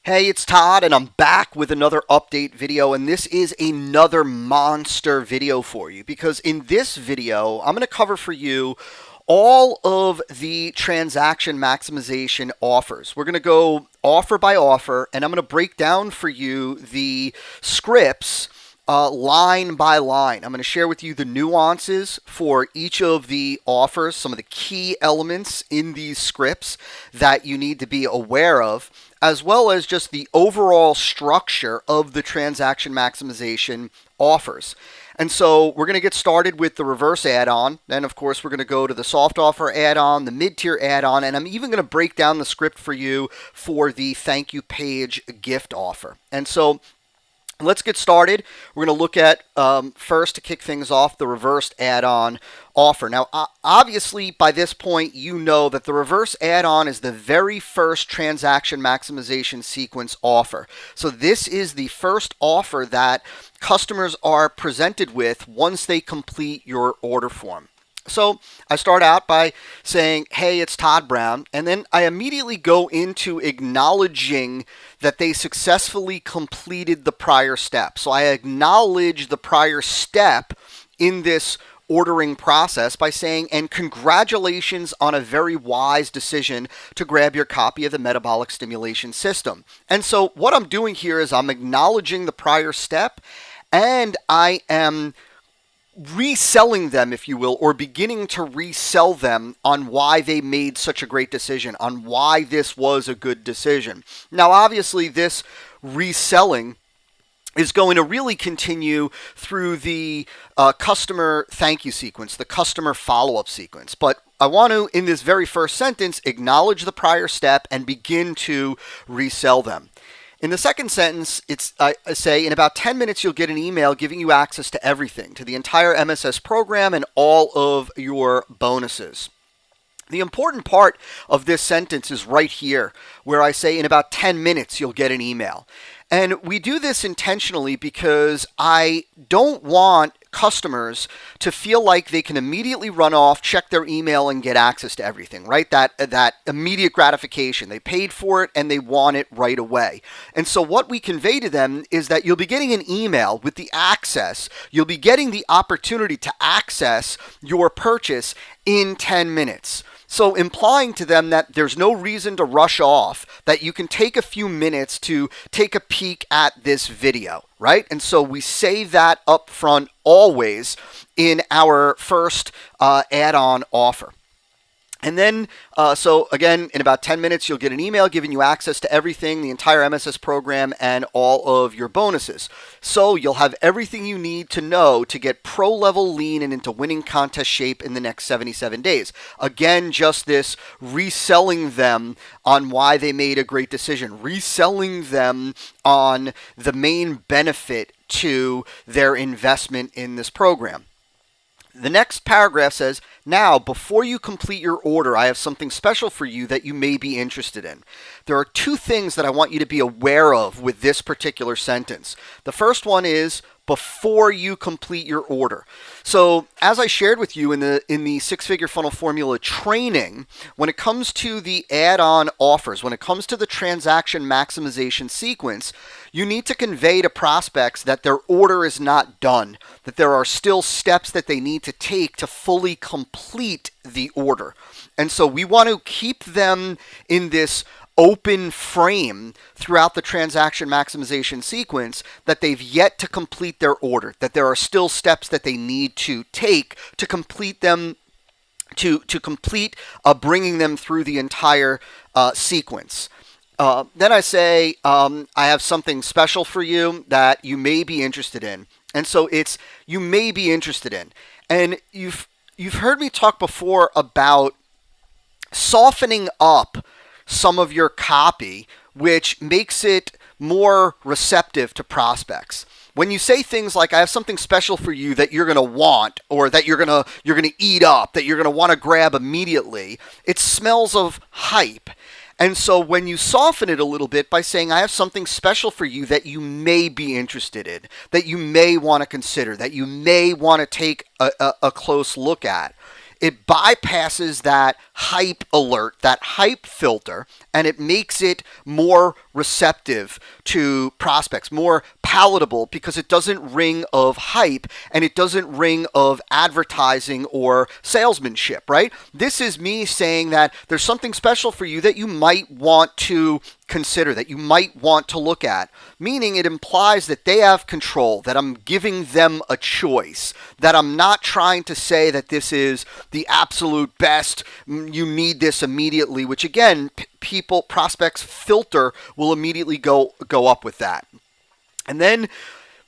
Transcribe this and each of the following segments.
Hey, it's Todd, and I'm back with another update video, and this is another monster video for you because in this video, I'm going to cover for you all of the transaction maximization offers. We're going to go offer by offer, and I'm going to break down for you the scripts line by line. I'm going to share with you the nuances for each of the offers, some of the key elements in these scripts that you need to be aware of, as well as just the overall structure of the transaction maximization offers. And so we're going to get started with the reverse add-on. Then, of course, we're going to go to the soft offer add-on, the mid-tier add-on, and I'm even going to break down the script for you for the thank you page gift offer. And so let's get started. We're going to look at, first, to kick things off, the reversed add-on offer. Now, obviously, by this point, you know that the reverse add-on is the very first transaction maximization sequence offer. So this is the first offer that customers are presented with once they complete your order form. So I start out by saying, hey, it's Todd Brown, and then I immediately go into acknowledging that they successfully completed the prior step. So I acknowledge the prior step in this ordering process by saying, and congratulations on a very wise decision to grab your copy of the metabolic stimulation system. And so what I'm doing here is I'm acknowledging the prior step, and I am reselling them, if you will, or beginning to resell them on why they made such a great decision, on why this was a good decision. Now, obviously, this reselling is going to really continue through the customer thank you sequence, the customer follow-up sequence. But I want to, in this very first sentence, acknowledge the prior step and begin to resell them. In the second sentence, I say, in about 10 minutes, you'll get an email giving you access to everything, to the entire MSS program and all of your bonuses. The important part of this sentence is right here, where I say, in about 10 minutes, you'll get an email. And we do this intentionally because I don't want customers to feel like they can immediately run off, check their email, and get access to everything, right? That immediate gratification. They paid for it and they want it right away. And so what we convey to them is that you'll be getting an email with the access. You'll be getting the opportunity to access your purchase in 10 minutes. So implying to them that there's no reason to rush off, that you can take a few minutes to take a peek at this video, right? And so we say that up front always in our first add-on offer. And then, so again, in about 10 minutes, you'll get an email giving you access to everything, the entire MSS program, and all of your bonuses. So you'll have everything you need to know to get pro-level lean and into winning contest shape in the next 77 days. Again, just this reselling them on why they made a great decision, reselling them on the main benefit to their investment in this program. The next paragraph says, now, before you complete your order, I have something special for you that you may be interested in. There are two things that I want you to be aware of with this particular sentence. The first one is before you complete your order. So as I shared with you in the six-figure funnel formula training, when it comes to the add-on offers, when it comes to the transaction maximization sequence, you need to convey to prospects that their order is not done, that there are still steps that they need to take to fully complete the order. And so we want to keep them in this open frame throughout the transaction maximization sequence, that they've yet to complete their order, that there are still steps that they need to take to complete them, to complete bringing them through the entire sequence. Then I say, I have something special for you that you may be interested in. And so it's you may be interested in. And you've heard me talk before about softening up some of your copy, which makes it more receptive to prospects. When you say things like, I have something special for you that you're going to want, or that you're going to eat up, that you're going to want to grab immediately, it smells of hype. And so when you soften it a little bit by saying, I have something special for you that you may be interested in, that you may want to consider, that you may want to take a close look at, it bypasses that hype alert, that hype filter, and it makes it more receptive to prospects, more palatable, because it doesn't ring of hype and it doesn't ring of advertising or salesmanship, right? This is me saying that there's something special for you that you might want to consider, that you might want to look at, meaning it implies that they have control, that I'm giving them a choice, that I'm not trying to say that this is the absolute best, you need this immediately, which again, prospects filter will immediately go up with that. And then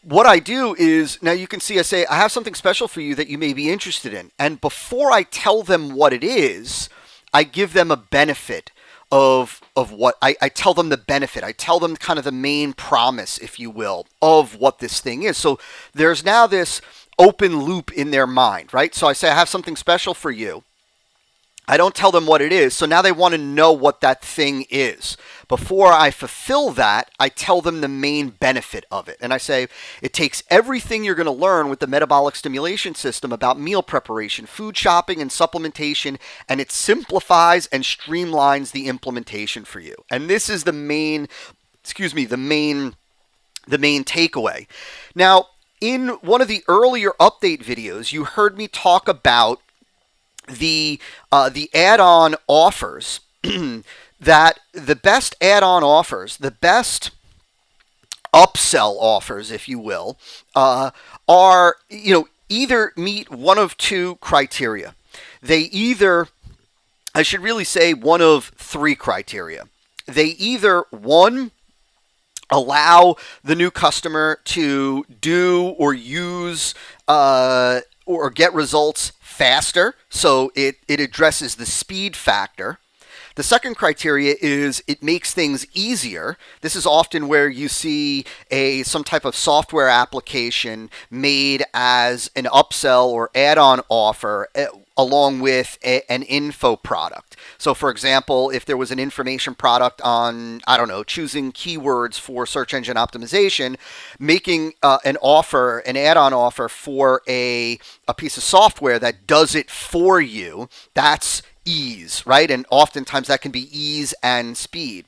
what I do is, now you can see I say, I have something special for you that you may be interested in. And before I tell them what it is, I give them a benefit of what I tell them the benefit. I tell them kind of the main promise, if you will, of what this thing is. So there's now this open loop in their mind, right? So I say, I have something special for you. I don't tell them what it is, so now they want to know what that thing is. Before I fulfill that, I tell them the main benefit of it. And I say, it takes everything you're going to learn with the metabolic stimulation system about meal preparation, food shopping, and supplementation, and it simplifies and streamlines the implementation for you. And this is the main takeaway. Now, in one of the earlier update videos, you heard me talk about the add-on offers. That the best add-on offers, the best upsell offers, if you will, are, either meet one of two criteria. They either, I should really say, one of three criteria. They either, one, allow the new customer to do or use or get results faster, so it addresses the speed factor. The second criteria is it makes things easier. This is often where you see some type of software application made as an upsell or add-on offer along with an info product. So for example, if there was an information product on, choosing keywords for search engine optimization, making an add-on offer for a piece of software that does it for you, that's ease, right? And oftentimes that can be ease and speed.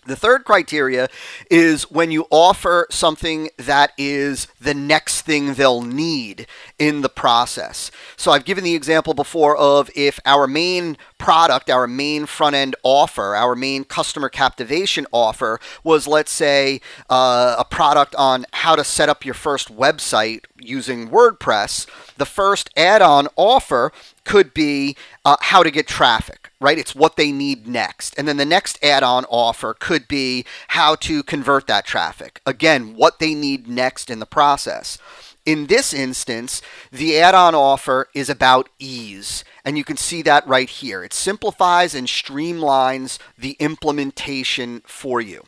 The third criteria is when you offer something that is the next thing they'll need in the process. So I've given the example before of if our main product, our main front-end offer, our main customer captivation offer was, let's say, a product on how to set up your first website using WordPress, the first add-on offer could be how to get traffic, right? It's what they need next. And then the next add-on offer could be how to convert that traffic. Again, what they need next in the process. In this instance, the add-on offer is about ease. And you can see that right here. It simplifies and streamlines the implementation for you.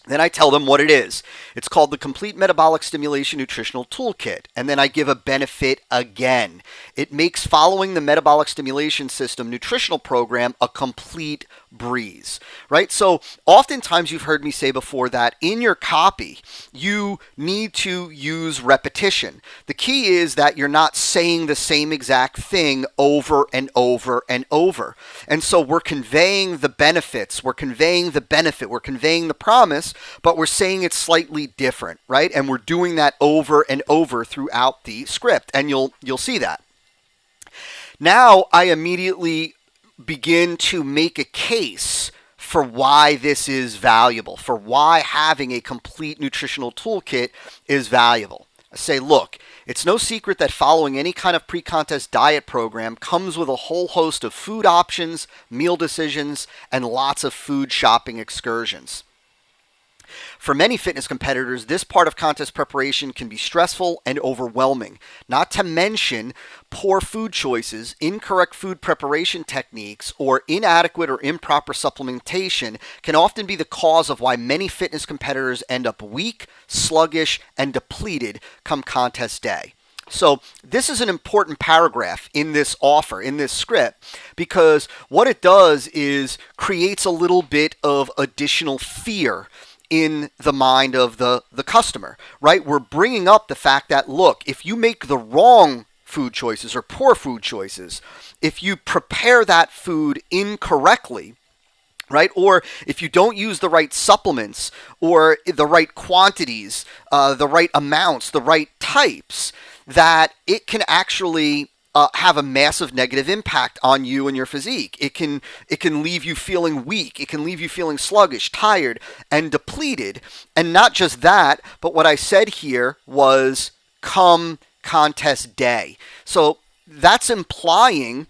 Then I tell them what it is. It's called the Complete Metabolic Stimulation Nutritional Toolkit. And then I give a benefit again. It makes following the metabolic stimulation system nutritional program a complete breeze, right? So oftentimes you've heard me say before that in your copy, you need to use repetition. The key is that you're not saying the same exact thing over and over and over. And so we're conveying the benefits, we're conveying the benefit, we're conveying the promise, but we're saying it's slightly different, right? And we're doing that over and over throughout the script, and you'll see that. Now I immediately begin to make a case for why this is valuable, for why having a complete nutritional toolkit is valuable. I say, look, it's no secret that following any kind of pre-contest diet program comes with a whole host of food options, meal decisions, and lots of food shopping excursions. For many fitness competitors, this part of contest preparation can be stressful and overwhelming, not to mention poor food choices, incorrect food preparation techniques, or inadequate or improper supplementation can often be the cause of why many fitness competitors end up weak, sluggish, and depleted come contest day. So this is an important paragraph in this offer, in this script, because what it does is creates a little bit of additional fear in the mind of the customer, right? We're bringing up the fact that, look, if you make the wrong food choices or poor food choices, if you prepare that food incorrectly, right? Or if you don't use the right supplements or the right quantities, the right amounts, the right types, that it can actually have a massive negative impact on you and your physique. It can leave you feeling weak. It can leave you feeling sluggish, tired, and depleted. And not just that, but what I said here was come contest day. So that's implying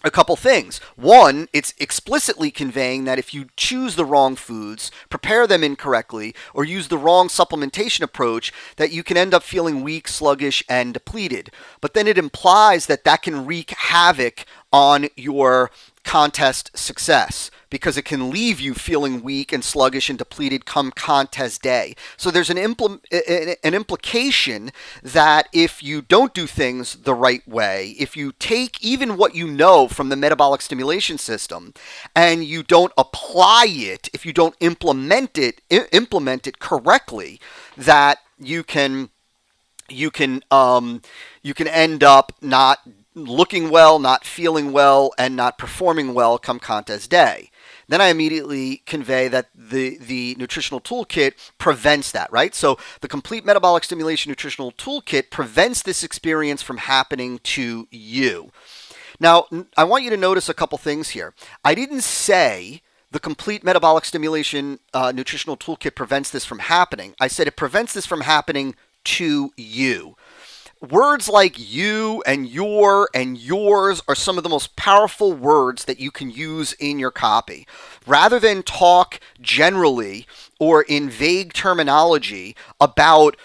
a couple things. One, it's explicitly conveying that if you choose the wrong foods, prepare them incorrectly, or use the wrong supplementation approach, that you can end up feeling weak, sluggish, and depleted. But then it implies that that can wreak havoc on your contest success, because it can leave you feeling weak and sluggish and depleted come contest day. So there's an implication that if you don't do things the right way, if you take even what you know from the metabolic stimulation system and you don't apply it, if you don't implement it correctly, that you can end up not looking well, not feeling well, and not performing well come contest day. Then I immediately convey that the nutritional toolkit prevents that, right? So the complete metabolic stimulation nutritional toolkit prevents this experience from happening to you. Now, I want you to notice a couple things here. I didn't say the complete metabolic stimulation nutritional toolkit prevents this from happening. I said it prevents this from happening to you. Words like you and your and yours are some of the most powerful words that you can use in your copy. Rather than talk generally or in vague terminology about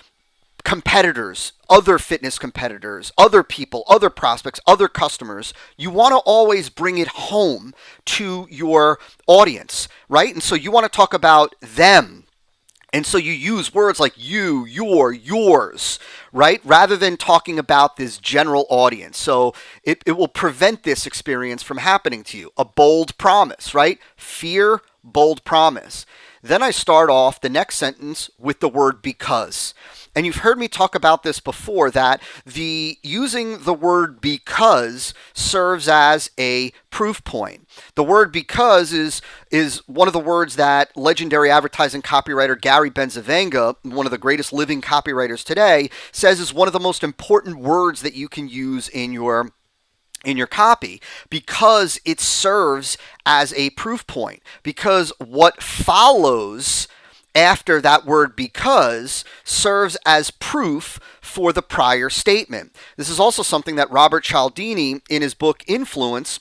competitors, other fitness competitors, other people, other prospects, other customers, you want to always bring it home to your audience, right? And so you want to talk about them. And so you use words like you, your, yours, right? Rather than talking about this general audience. So it will prevent this experience from happening to you. A bold promise, right? Fear, bold promise. Then I start off the next sentence with the word because. And you've heard me talk about this before, that using the word because serves as a proof point. The word because is one of the words that legendary advertising copywriter Gary Benzavenga, one of the greatest living copywriters today, says is one of the most important words that you can use in your copy, because it serves as a proof point. Because what follows after that word because serves as proof for the prior statement. This is also something that Robert Cialdini in his book Influence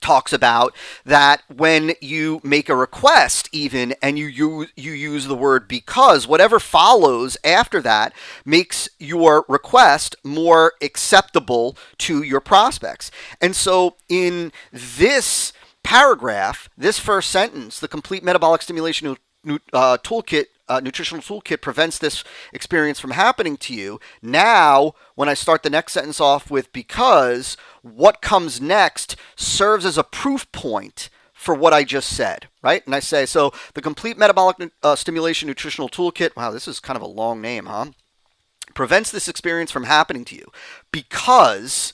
talks about, that when you make a request even and you use the word because, whatever follows after that makes your request more acceptable to your prospects. And so in this paragraph, this first sentence, the complete metabolic stimulation toolkit, nutritional toolkit prevents this experience from happening to you. Now, when I start the next sentence off with because, what comes next serves as a proof point for what I just said, right? And I say, so the complete metabolic stimulation nutritional toolkit, wow, this is kind of a long name, huh? Prevents this experience from happening to you because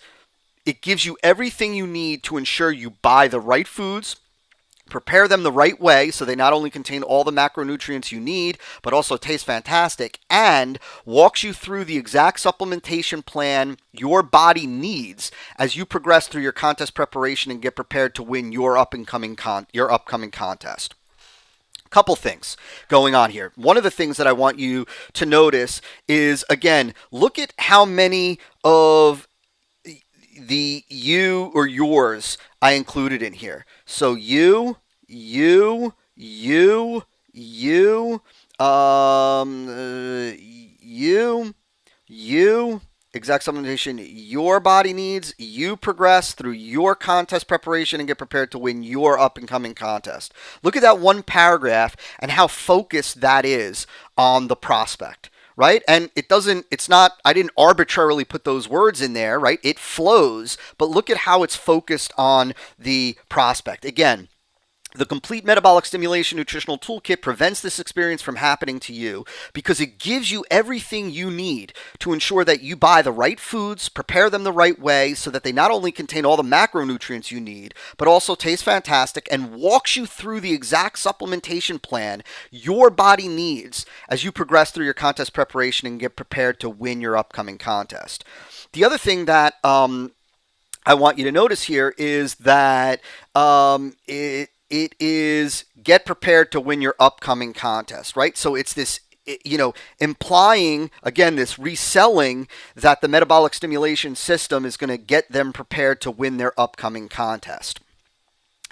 it gives you everything you need to ensure you buy the right foods, prepare them the right way so they not only contain all the macronutrients you need, but also taste fantastic, and walks you through the exact supplementation plan your body needs as you progress through your contest preparation and get prepared to win your upcoming contest. Couple things going on here. One of the things that I want you to notice is, again, look at how many of the you or yours I included in here. So you, exact supplementation your body needs, you progress through your contest preparation and get prepared to win your up and coming contest. Look at that one paragraph and how focused that is on the prospect. Right? And I didn't arbitrarily put those words in there, right? It flows, but look at how it's focused on the prospect. Again, The Complete Metabolic Stimulation Nutritional Toolkit prevents this experience from happening to you because it gives you everything you need to ensure that you buy the right foods, prepare them the right way so that they not only contain all the macronutrients you need, but also taste fantastic, and walks you through the exact supplementation plan your body needs as you progress through your contest preparation and get prepared to win your upcoming contest. The other thing that I want you to notice here is that it is get prepared to win your upcoming contest, right? So it's this, implying, again, this reselling that the metabolic stimulation system is going to get them prepared to win their upcoming contest.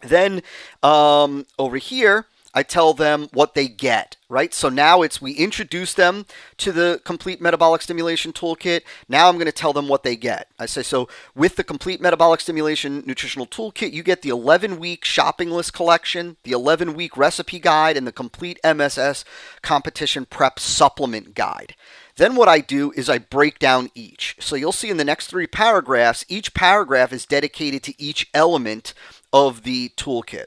Then over here, I tell them what they get, right? So now we introduce them to the Complete Metabolic Stimulation Toolkit. Now I'm going to tell them what they get. I say, so with the Complete Metabolic Stimulation Nutritional Toolkit, you get the 11-week shopping list collection, the 11-week recipe guide, and the complete MSS competition prep supplement guide. Then what I do is I break down each. So you'll see in the next 3 paragraphs, each paragraph is dedicated to each element of the toolkit.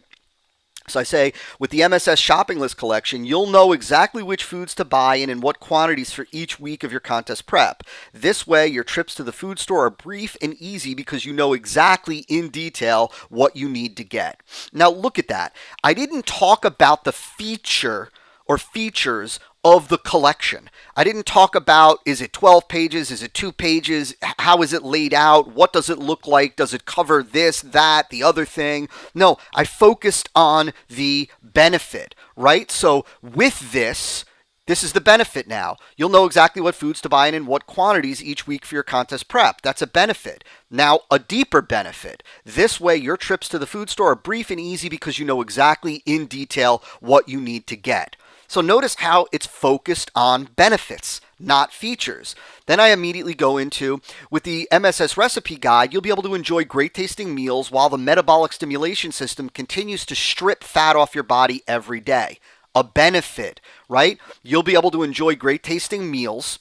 So I say, with the MSS shopping list collection, you'll know exactly which foods to buy and in what quantities for each week of your contest prep. This way, your trips to the food store are brief and easy because you know exactly in detail what you need to get. Now look at that. I didn't talk about the feature or features of the collection. I didn't talk about, is it 12 pages? Is it 2 pages? How is it laid out? What does it look like? Does it cover this, that, the other thing? No, I focused on the benefit, right? So with this is the benefit now. You'll know exactly what foods to buy and in what quantities each week for your contest prep. That's a benefit. Now, a deeper benefit. This way, your trips to the food store are brief and easy because you know exactly in detail what you need to get. So notice how it's focused on benefits, not features. Then I immediately go into, with the MSS recipe guide, you'll be able to enjoy great tasting meals while the metabolic stimulation system continues to strip fat off your body every day. A benefit, right? You'll be able to enjoy great tasting meals.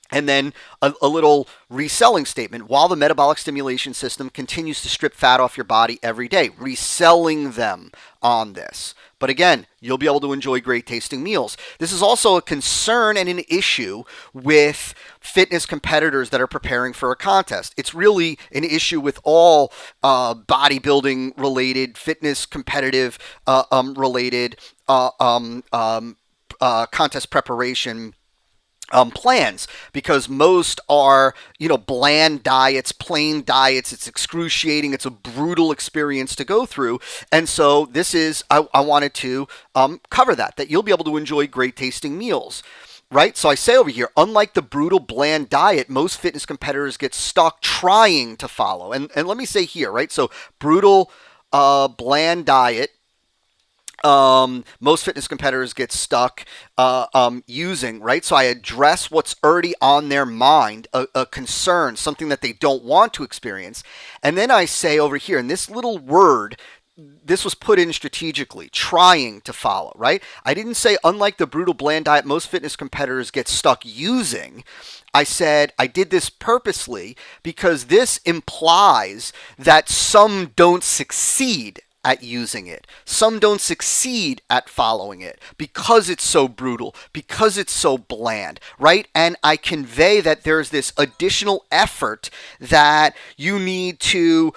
And then a little reselling statement. While the metabolic stimulation system continues to strip fat off your body every day, reselling them on this. But again, you'll be able to enjoy great tasting meals. This is also a concern and an issue with fitness competitors that are preparing for a contest. It's really an issue with all bodybuilding related, fitness competitive related contest preparation plans, because most are, bland diets, plain diets. It's excruciating. It's a brutal experience to go through. And so this is, I wanted to cover that you'll be able to enjoy great tasting meals. Right? So I say over here, unlike the brutal, bland diet, most fitness competitors get stuck trying to follow. And let me say here, right? So brutal, bland diet, most fitness competitors get stuck using, right? So I address what's already on their mind, a concern, something that they don't want to experience. And then I say over here, in this little word, this was put in strategically, trying to follow, right? I didn't say, unlike the brutal, bland diet, most fitness competitors get stuck using. I said I did this purposely because this implies that some don't succeed at using it. Some don't succeed at following it because it's so brutal, because it's so bland, right? And I convey that there's this additional effort that you need to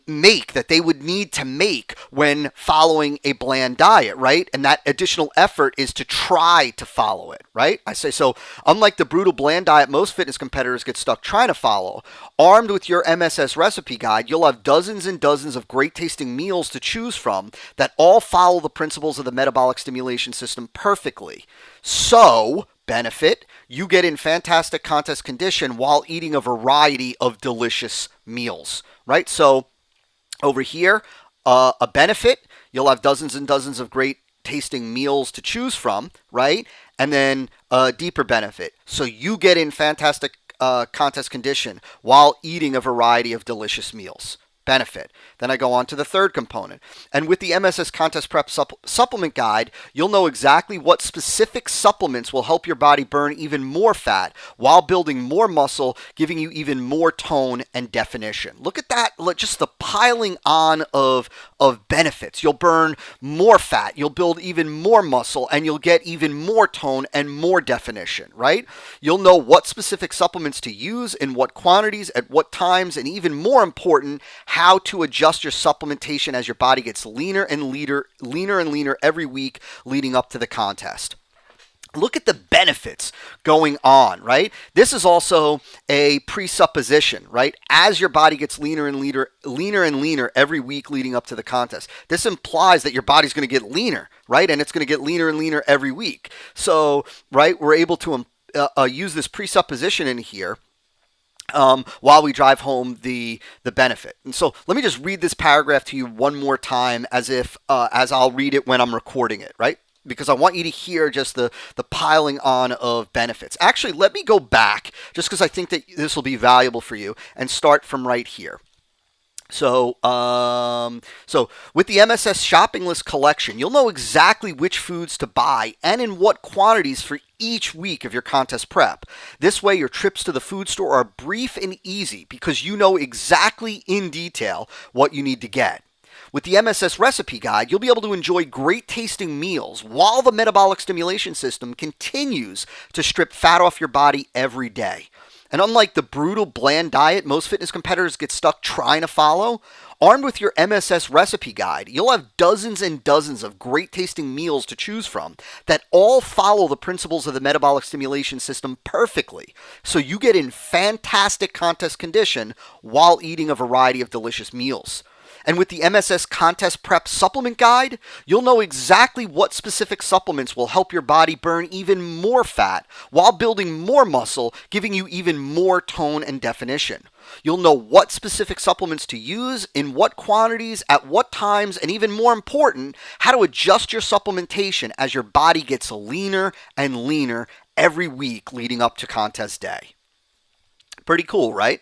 make, that they would need to make when following a bland diet, right? And that additional effort is to try to follow it, right? I say, so unlike the brutal, bland diet most fitness competitors get stuck trying to follow, armed with your MSS recipe guide, you'll have dozens and dozens of great tasting meals to choose from that all follow the principles of the metabolic stimulation system perfectly. So, benefit, you get in fantastic contest condition while eating a variety of delicious meals, right? So, over here, a benefit, you'll have dozens and dozens of great tasting meals to choose from, right? And then a deeper benefit. So you get in fantastic contest condition while eating a variety of delicious meals. benefit. Then I go on to the third component. And with the MSS Contest Prep Supplement Guide, you'll know exactly what specific supplements will help your body burn even more fat while building more muscle, giving you even more tone and definition. Look at that, just the piling on of benefits. You'll burn more fat, you'll build even more muscle, and you'll get even more tone and more definition, right? You'll know what specific supplements to use, in what quantities, at what times, and even more important, how to adjust your supplementation as your body gets leaner and leaner every week leading up to the contest. Look at the benefits going on, right? This is also a presupposition, right? As your body gets leaner and leaner every week leading up to the contest. This implies that your body's going to get leaner, right? And it's going to get leaner and leaner every week. So, right, we're able to use this presupposition in here while we drive home the benefit. And so let me just read this paragraph to you one more time as I'll read it when I'm recording it, right? Because I want you to hear just the piling on of benefits. Actually, let me go back just because I think that this will be valuable for you and start from right here. So with the MSS shopping list collection, you'll know exactly which foods to buy and in what quantities for each week of your contest prep. This way, your trips to the food store are brief and easy because you know exactly in detail what you need to get. With the MSS Recipe Guide, you'll be able to enjoy great tasting meals while the metabolic stimulation system continues to strip fat off your body every day. And unlike the brutal, bland diet most fitness competitors get stuck trying to follow, armed with your MSS Recipe Guide, you'll have dozens and dozens of great tasting meals to choose from that all follow the principles of the metabolic stimulation system perfectly. So you get in fantastic contest condition while eating a variety of delicious meals. And with the MSS Contest Prep Supplement Guide, you'll know exactly what specific supplements will help your body burn even more fat while building more muscle, giving you even more tone and definition. You'll know what specific supplements to use, in what quantities, at what times, and even more important, how to adjust your supplementation as your body gets leaner and leaner every week leading up to contest day. Pretty cool, right?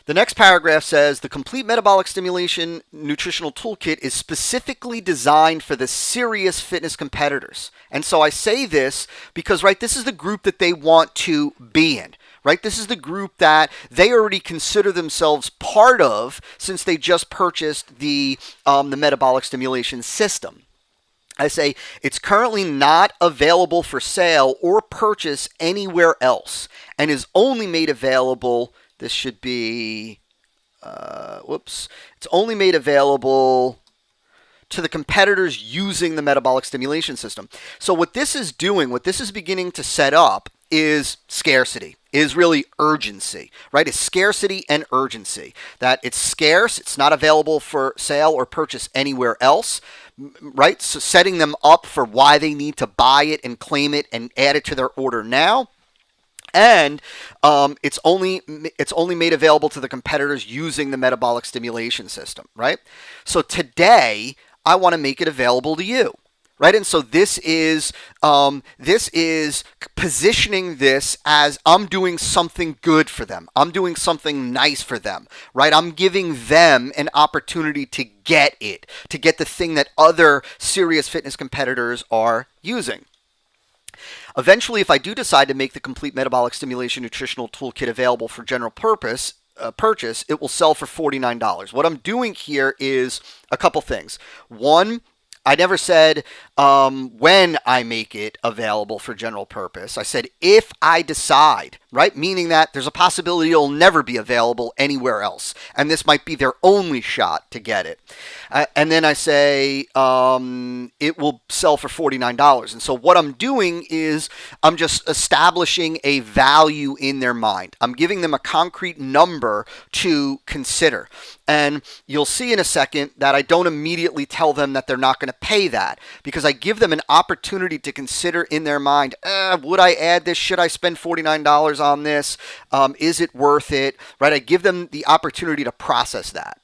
The next paragraph says, the Complete Metabolic Stimulation Nutritional Toolkit is specifically designed for the serious fitness competitors. And so I say this because, right, this is the group that they want to be in. Right? This is the group that they already consider themselves part of since they just purchased the metabolic stimulation system. I say it's currently not available for sale or purchase anywhere else and is only made available. This should be, it's only made available to the competitors using the metabolic stimulation system. So what this is doing, what this is beginning to set up is scarcity, is really urgency, right? It's scarcity and urgency. That it's scarce, it's not available for sale or purchase anywhere else, right? So setting them up for why they need to buy it and claim it and add it to their order now. And it's only made available to the competitors using the metabolic stimulation system, right? So today, I want to make it available to you, right? And so this is positioning this as I'm doing something good for them. I'm doing something nice for them, right? I'm giving them an opportunity to get it, to get the thing that other serious fitness competitors are using. Eventually, if I do decide to make the Complete Metabolic Stimulation Nutritional Toolkit available for general purpose purchase, it will sell for $49. What I'm doing here is a couple things. One, I never said when I make it available for general purpose. I said if I decide, right? Meaning that there's a possibility it'll never be available anywhere else. And this might be their only shot to get it. And then I say it will sell for $49. And so what I'm doing is I'm just establishing a value in their mind. I'm giving them a concrete number to consider. And you'll see in a second that I don't immediately tell them that they're not going to pay that because I give them an opportunity to consider in their mind, would I add this? Should I spend $49 on this? Is it worth it? Right? I give them the opportunity to process that.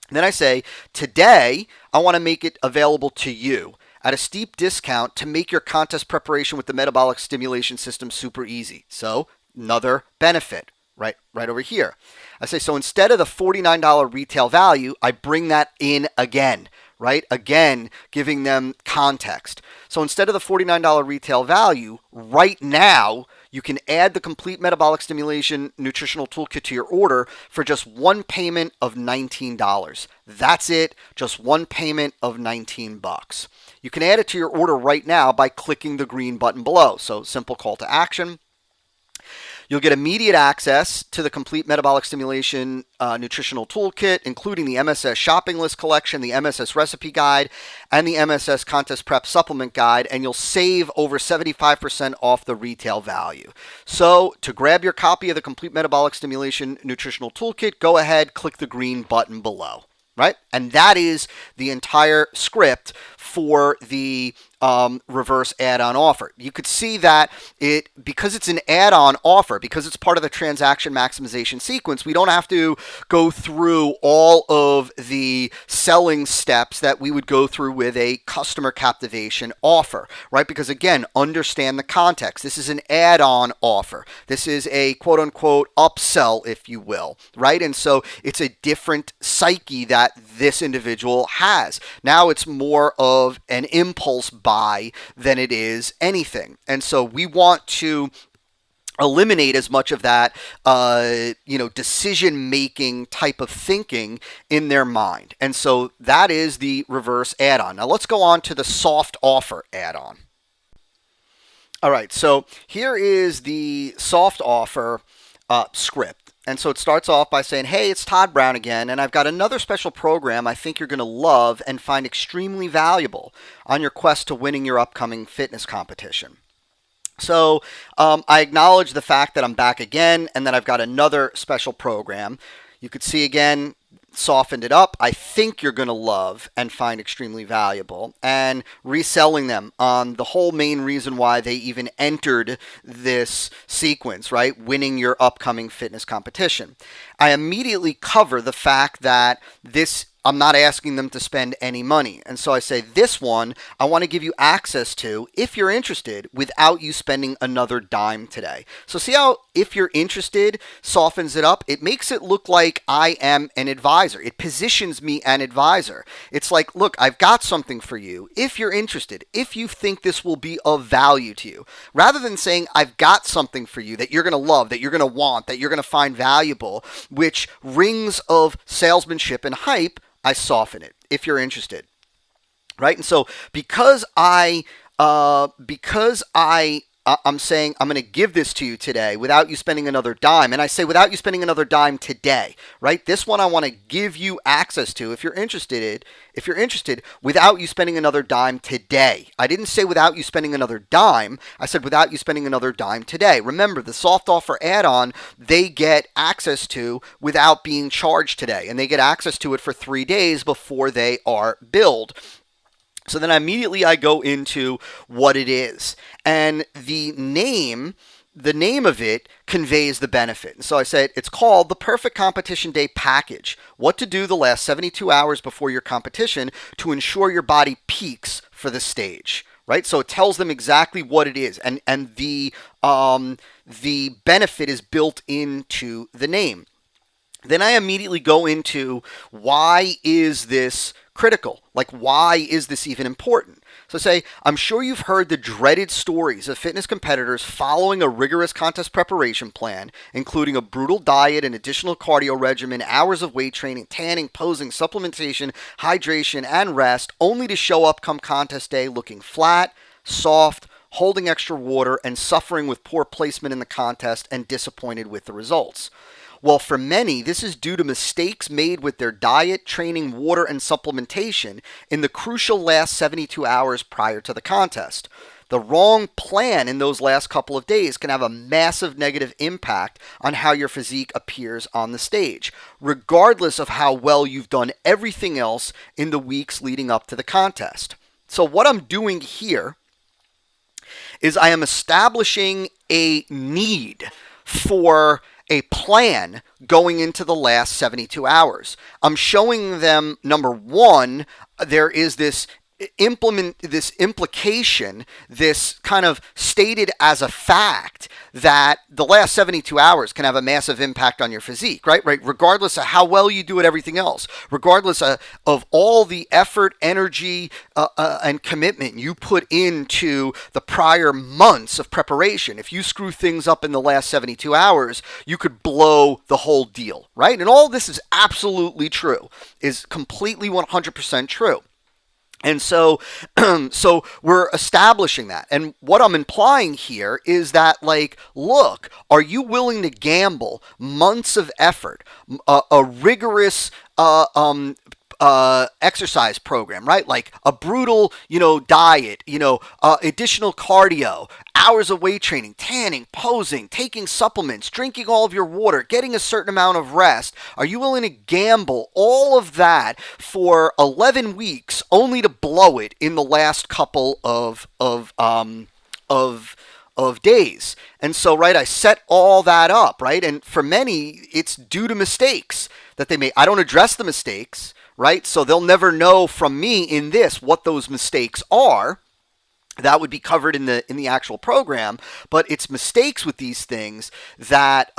And then I say, today, I want to make it available to you at a steep discount to make your contest preparation with the metabolic stimulation system super easy. So, another benefit. right over here. I say, so instead of the $49 retail value, I bring that in again, right? Again, giving them context. So instead of the $49 retail value, right now, you can add the complete metabolic stimulation nutritional toolkit to your order for just one payment of $19. That's it, just one payment of $19. You can add it to your order right now by clicking the green button below. So simple call to action. You'll get immediate access to the complete metabolic stimulation nutritional toolkit, including the MSS shopping list collection, the MSS recipe guide, and the MSS contest prep supplement guide, and you'll save over 75% off the retail value. So to grab your copy of the complete metabolic stimulation nutritional toolkit, go ahead, click the green button below, right? And that is the entire script for the reverse add-on offer. You could see that because it's an add-on offer, because it's part of the transaction maximization sequence, we don't have to go through all of the selling steps that we would go through with a customer captivation offer, right? Because again, understand the context. This is an add-on offer. This is a quote-unquote upsell, if you will, right? And so it's a different psyche that this individual has. Now it's more of an impulse buy than it is anything. And so we want to eliminate as much of that, decision-making type of thinking in their mind. And so that is the reverse add-on. Now let's go on to the soft offer add-on. All right, so here is the soft offer script. And so it starts off by saying, hey, it's Todd Brown again, and I've got another special program I think you're going to love and find extremely valuable on your quest to winning your upcoming fitness competition. So I acknowledge the fact that I'm back again and that I've got another special program. You could see again, softened it up. I think you're going to love and find extremely valuable, and reselling them on the whole main reason why they even entered this sequence, right? Winning your upcoming fitness competition. I immediately cover the fact that I'm not asking them to spend any money. And so I say, this one, I want to give you access to, if you're interested, without you spending another dime today. So see how, if you're interested, softens it up? It makes it look like I am an advisor. It positions me an advisor. It's like, look, I've got something for you. If you're interested, if you think this will be of value to you, rather than saying, I've got something for you that you're going to love, that you're going to want, that you're going to find valuable, which rings of salesmanship and hype, I soften it, if you're interested, right? And so because I'm saying I'm going to give this to you today without you spending another dime, and I say without you spending another dime today, right? This one I want to give you access to if you're interested, without you spending another dime today. I didn't say without you spending another dime. I said without you spending another dime today. Remember, the soft offer add-on, they get access to without being charged today, and they get access to it for 3 days before they are billed. So then immediately I go into what it is, and the name of it conveys the benefit. And so I said, it's called the Perfect Competition Day Package. What to do the last 72 hours before your competition to ensure your body peaks for the stage, right? So it tells them exactly what it is, and the benefit is built into the name. Then I immediately go into, why is this critical? Like, why is this even important? So say, I'm sure you've heard the dreaded stories of fitness competitors following a rigorous contest preparation plan, including a brutal diet, an additional cardio regimen, hours of weight training, tanning, posing, supplementation, hydration, and rest, only to show up come contest day looking flat, soft, holding extra water, and suffering with poor placement in the contest and disappointed with the results. Well, for many, this is due to mistakes made with their diet, training, water, and supplementation in the crucial last 72 hours prior to the contest. The wrong plan in those last couple of days can have a massive negative impact on how your physique appears on the stage, regardless of how well you've done everything else in the weeks leading up to the contest. So what I'm doing here is I am establishing a need for a plan going into the last 72 hours. I'm showing them, number one, there is this implement this implication, this kind of stated as a fact that the last 72 hours can have a massive impact on your physique, right? Regardless of how well you do at everything else, regardless of all the effort, energy, and commitment you put into the prior months of preparation. If you screw things up in the last 72 hours, you could blow the whole deal, right? And all this is absolutely true, is completely 100% true. And so, so we're establishing that. And what I'm implying here is that, like, look, are you willing to gamble months of effort, a rigorous exercise program, right? Like a brutal, diet, additional cardio, hours of weight training, tanning, posing, taking supplements, drinking all of your water, getting a certain amount of rest. Are you willing to gamble all of that for 11 weeks only to blow it in the last couple of days? And so, right, I set all that up, right? And for many, it's due to mistakes that they made. I don't address the mistakes, right? So they'll never know from me in this what those mistakes are. That would be covered in the actual program, but it's mistakes with these things that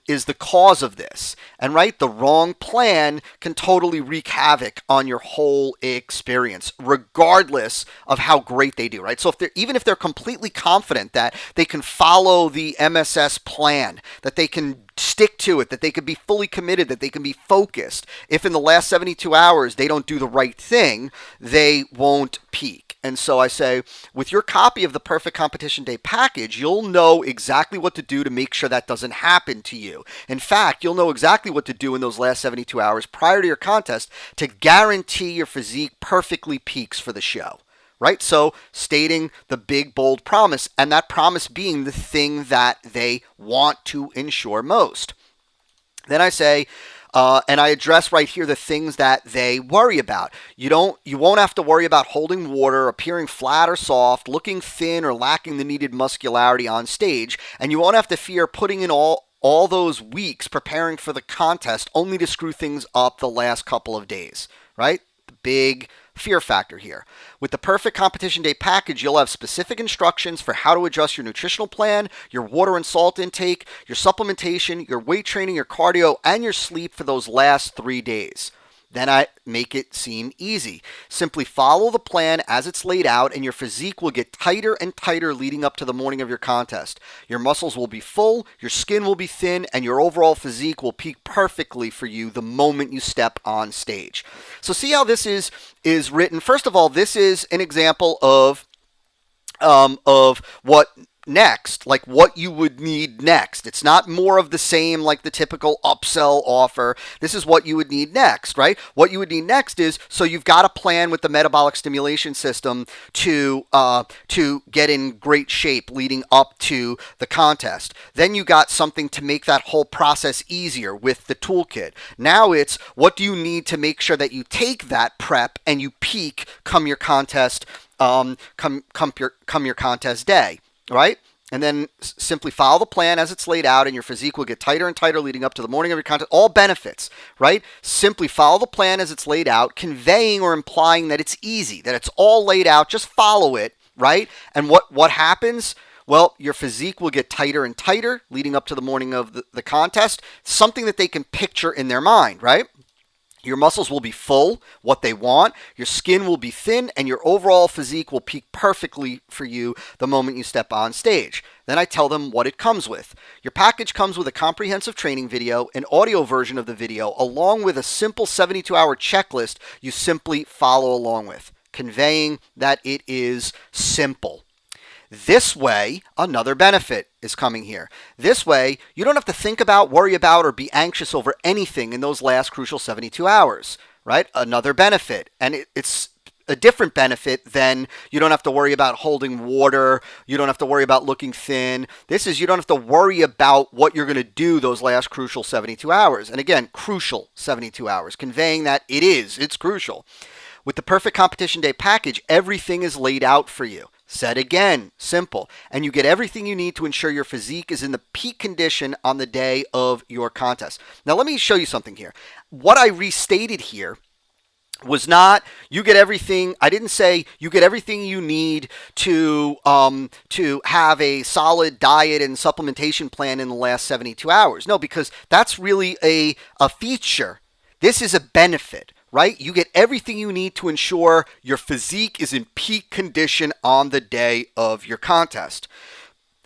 is the cause of this. And right, the wrong plan can totally wreak havoc on your whole experience, regardless of how great they do. Right, so even if they're completely confident that they can follow the MSS plan, that they can stick to it, that they can be fully committed, that they can be focused, if in the last 72 hours they don't do the right thing, they won't peak. And so I say, with your copy of the Perfect Competition Day package, you'll know exactly what to do to make sure that doesn't happen to you. In fact, you'll know exactly what to do in those last 72 hours prior to your contest to guarantee your physique perfectly peaks for the show. Right? So stating the big, bold promise, and that promise being the thing that they want to ensure most. Then I say, and I address right here the things that they worry about. You won't have to worry about holding water, appearing flat or soft, looking thin or lacking the needed muscularity on stage, and you won't have to fear putting in all those weeks preparing for the contest only to screw things up the last couple of days, right? The big fear factor here. With the Perfect Competition Day package, you'll have specific instructions for how to adjust your nutritional plan, your water and salt intake, your supplementation, your weight training, your cardio, and your sleep for those last 3 days. Then I make it seem easy. Simply follow the plan as it's laid out, and your physique will get tighter and tighter leading up to the morning of your contest. Your muscles will be full, your skin will be thin, and your overall physique will peak perfectly for you the moment you step on stage. So see how this is written? First of all, this is an example of what next, like what you would need next. It's not more of the same like the typical upsell offer. This is what you would need next, right? What you would need next is, so you've got a plan with the metabolic stimulation system to get in great shape leading up to the contest. Then you got something to make that whole process easier with the toolkit. Now it's, what do you need to make sure that you take that prep and you peak come your contest, come your contest day. Right? And then simply follow the plan as it's laid out, and your physique will get tighter and tighter leading up to the morning of your contest. All benefits, right? Simply follow the plan as it's laid out, conveying or implying that it's easy, that it's all laid out. Just follow it, right? And what happens? Well, your physique will get tighter and tighter leading up to the morning of the contest. Something that they can picture in their mind, right? Your muscles will be full, what they want, your skin will be thin, and your overall physique will peak perfectly for you the moment you step on stage. Then I tell them what it comes with. Your package comes with a comprehensive training video, an audio version of the video, along with a simple 72-hour checklist you simply follow along with, conveying that it is simple. This way, another benefit is coming here. This way, you don't have to think about, worry about, or be anxious over anything in those last crucial 72 hours, right? Another benefit. And it's a different benefit than you don't have to worry about holding water. You don't have to worry about looking thin. This is, you don't have to worry about what you're going to do those last crucial 72 hours. And again, crucial 72 hours, conveying that it's crucial. With the Perfect Competition Day package, everything is laid out for you. Said again, simple. And you get everything you need to ensure your physique is in the peak condition on the day of your contest. Now, let me show you something here. What I restated here was not you get everything. I didn't say you get everything you need to have a solid diet and supplementation plan in the last 72 hours. No, because that's really a feature. This is a benefit, right? You get everything you need to ensure your physique is in peak condition on the day of your contest.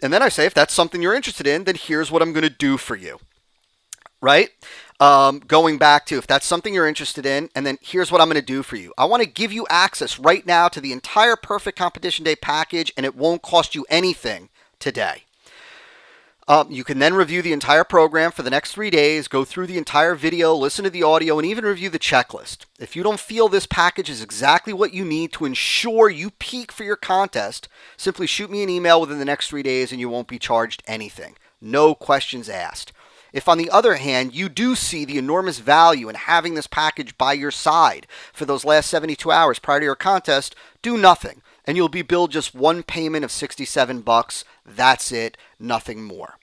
And then I say, if that's something you're interested in, then here's what I'm going to do for you, right? Going back to, if that's something you're interested in, and then here's what I'm going to do for you. I want to give you access right now to the entire Perfect Competition Day package, and it won't cost you anything today. You can then review the entire program for the next 3 days, go through the entire video, listen to the audio, and even review the checklist. If you don't feel this package is exactly what you need to ensure you peak for your contest, simply shoot me an email within the next 3 days and you won't be charged anything. No questions asked. If, on the other hand, you do see the enormous value in having this package by your side for those last 72 hours prior to your contest, do nothing, and you'll be billed just one payment of $67. That's it, nothing more.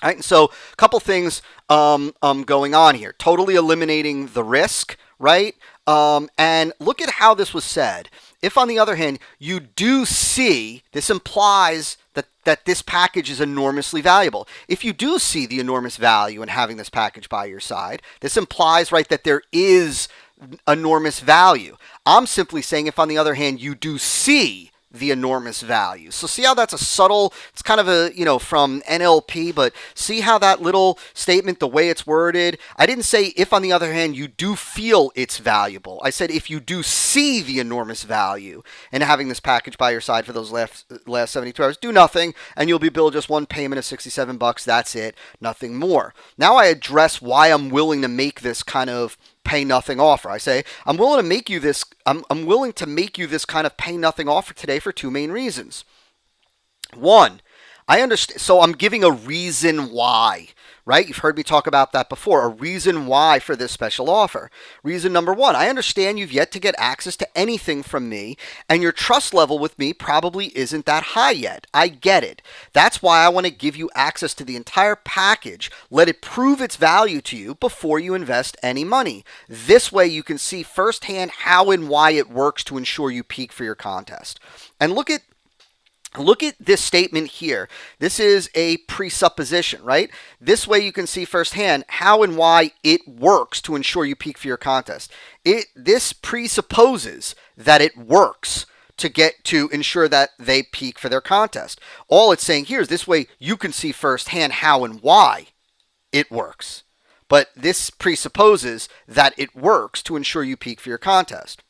All right, so a couple things going on here. Totally eliminating the risk, right? And look at how this was said. If, on the other hand, you do see, this implies that this package is enormously valuable. If you do see the enormous value in having this package by your side, this implies, right, that there is enormous value. I'm simply saying, if, on the other hand, you do see the enormous value. So see how that's a subtle, it's kind of a, from NLP, but see how that little statement, the way it's worded, I didn't say if, on the other hand, you do feel it's valuable. I said if you do see the enormous value in having this package by your side for those last 72 hours, do nothing, and you'll be billed just one payment of $67. That's it, nothing more. Now I address why I'm willing to make this kind of pay nothing offer. I say I'm willing to make you this. I'm willing to make you this kind of pay nothing offer today for two main reasons. One, I understand. So I'm giving a reason why, right? You've heard me talk about that before. A reason why for this special offer. Reason number one, I understand you've yet to get access to anything from me, and your trust level with me probably isn't that high yet. I get it. That's why I want to give you access to the entire package. Let it prove its value to you before you invest any money. This way you can see firsthand how and why it works to ensure you peak for your contest. And look at this statement here. This is a presupposition, right? This way you can see firsthand how and why it works to ensure you peak for your contest. This presupposes that it works to ensure that they peak for their contest. All it's saying here is this way you can see firsthand how and why it works. But this presupposes that it works to ensure you peak for your contest.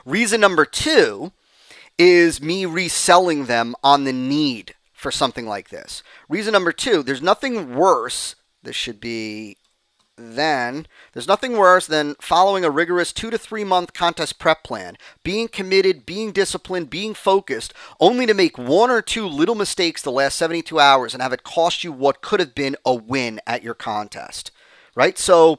Reason number two is me reselling them on the need for something like this. Reason number two, there's nothing worse, there's nothing worse than following a rigorous 2 to 3 month contest prep plan, being committed, being disciplined, being focused, only to make one or two little mistakes the last 72 hours and have it cost you what could have been a win at your contest, right? So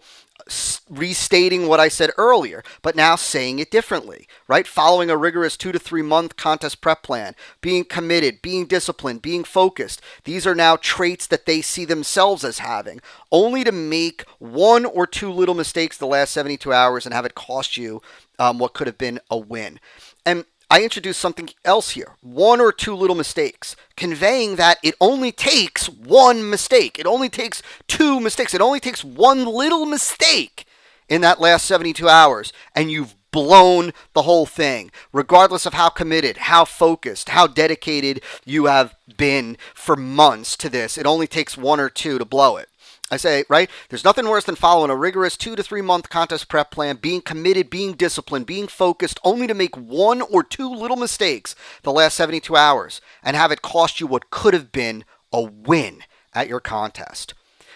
restating what I said earlier, but now saying it differently, right? Following a rigorous 2 to 3 month contest prep plan, being committed, being disciplined, being focused. These are now traits that they see themselves as having, only to make one or two little mistakes the last 72 hours and have it cost you what could have been a win. And I introduced something else here, one or two little mistakes, conveying that it only takes one mistake. It only takes two mistakes. It only takes one little mistake in that last 72 hours, and you've blown the whole thing, regardless of how committed, how focused, how dedicated you have been for months to this. It only takes one or two to blow it. I say, right, there's nothing worse than following a rigorous 2 to 3 month contest prep plan, being committed, being disciplined, being focused, only to make one or two little mistakes the last 72 hours and have it cost you what could have been a win at your contest.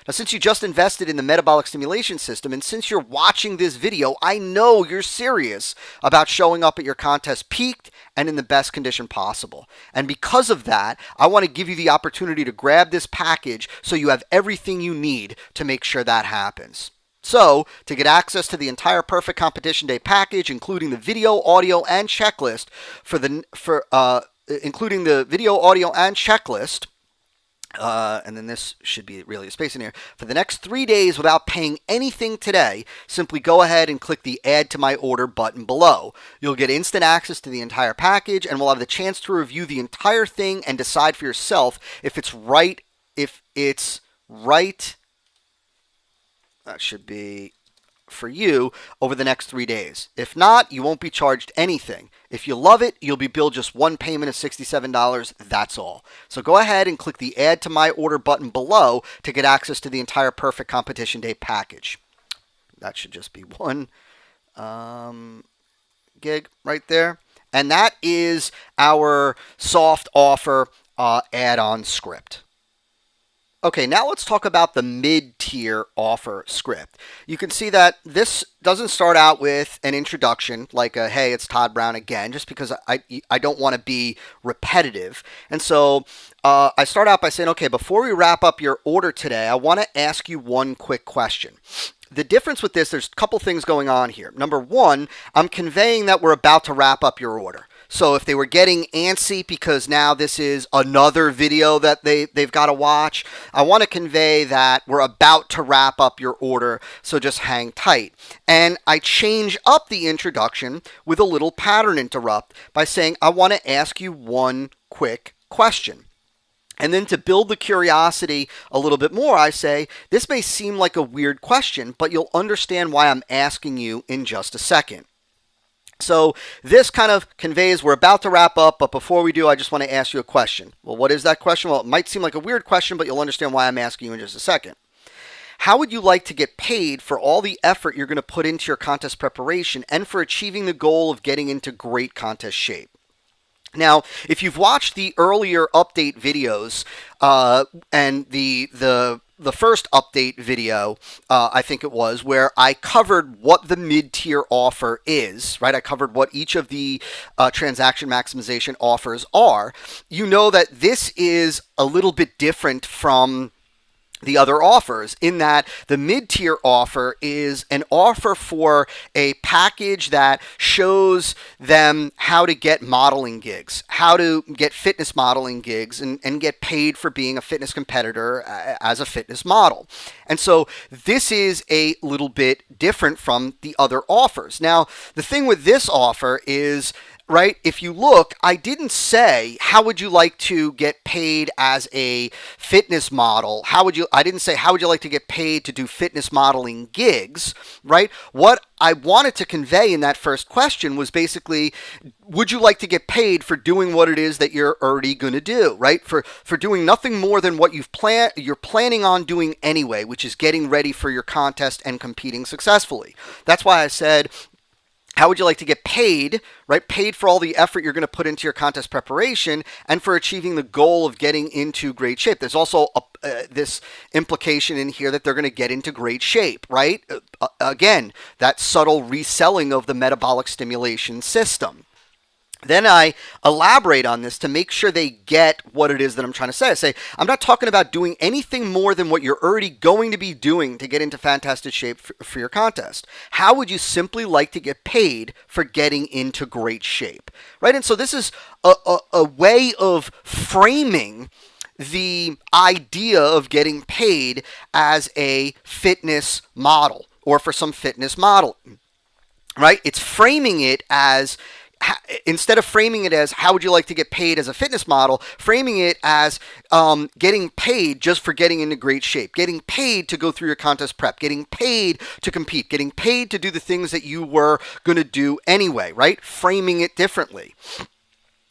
Now, since you just invested in the metabolic stimulation system, and since you're watching this video, I know you're serious about showing up at your contest peaked and in the best condition possible. And because of that, I want to give you the opportunity to grab this package so you have everything you need to make sure that happens. So, to get access to the entire Perfect Competition Day package, including the video, audio, and checklist, and then this should be really a space in here. For the next 3 days without paying anything today, simply go ahead and click the Add to My Order button below. You'll get instant access to the entire package and will have the chance to review the entire thing and decide for yourself if it's right. That should be for you over the next 3 days. If not, you won't be charged anything. If you love it, you'll be billed just one payment of $67. That's all. So go ahead and click the Add to My Order button below to get access to the entire Perfect Competition Day package. That should just be one gig right there. And that is our soft offer add-on script. Okay, now let's talk about the mid-tier offer script. You can see that this doesn't start out with an introduction like a, hey, it's Todd Brown again, just because I don't want to be repetitive. And so I start out by saying, okay, before we wrap up your order today, I want to ask you one quick question. The difference with this, there's a couple things going on here. Number one, I'm conveying that we're about to wrap up your order. So if they were getting antsy because now this is another video that they've got to watch, I want to convey that we're about to wrap up your order, so just hang tight. And I change up the introduction with a little pattern interrupt by saying, I want to ask you one quick question. And then to build the curiosity a little bit more, I say, this may seem like a weird question, but you'll understand why I'm asking you in just a second. So this kind of conveys we're about to wrap up, but before we do, I just want to ask you a question. Well, what is that question? Well, it might seem like a weird question, but you'll understand why I'm asking you in just a second. How would you like to get paid for all the effort you're going to put into your contest preparation and for achieving the goal of getting into great contest shape? Now, if you've watched the earlier update videos and the first update video, I think it was, where I covered what the mid-tier offer is, right? I covered what each of the transaction maximization offers are. You know that this is a little bit different from the other offers in that the mid-tier offer is an offer for a package that shows them how to get modeling gigs, how to get fitness modeling gigs and get paid for being a fitness competitor as a fitness model. And so this is a little bit different from the other offers. Now, the thing with this offer is, right, if you look, I didn't say, how would you like to get paid as a fitness model? I didn't say, how would you like to get paid to do fitness modeling gigs, right? What I wanted to convey in that first question was basically, would you like to get paid for doing what it is that you're already going to do, right? For doing nothing more than what you're planning on doing anyway, which is getting ready for your contest and competing successfully. That's why I said, how would you like to get paid, right? Paid for all the effort you're going to put into your contest preparation and for achieving the goal of getting into great shape. There's also this implication in here that they're going to get into great shape, right? Again, that subtle reselling of the metabolic stimulation system. Then I elaborate on this to make sure they get what it is that I'm trying to say. I say, I'm not talking about doing anything more than what you're already going to be doing to get into fantastic shape for your contest. How would you simply like to get paid for getting into great shape, right? And so this is a way of framing the idea of getting paid as a fitness model or for some fitness model, right? It's framing it as, instead of framing it as how would you like to get paid as a fitness model, framing it as getting paid just for getting into great shape, getting paid to go through your contest prep, getting paid to compete, getting paid to do the things that you were going to do anyway, right? Framing it differently.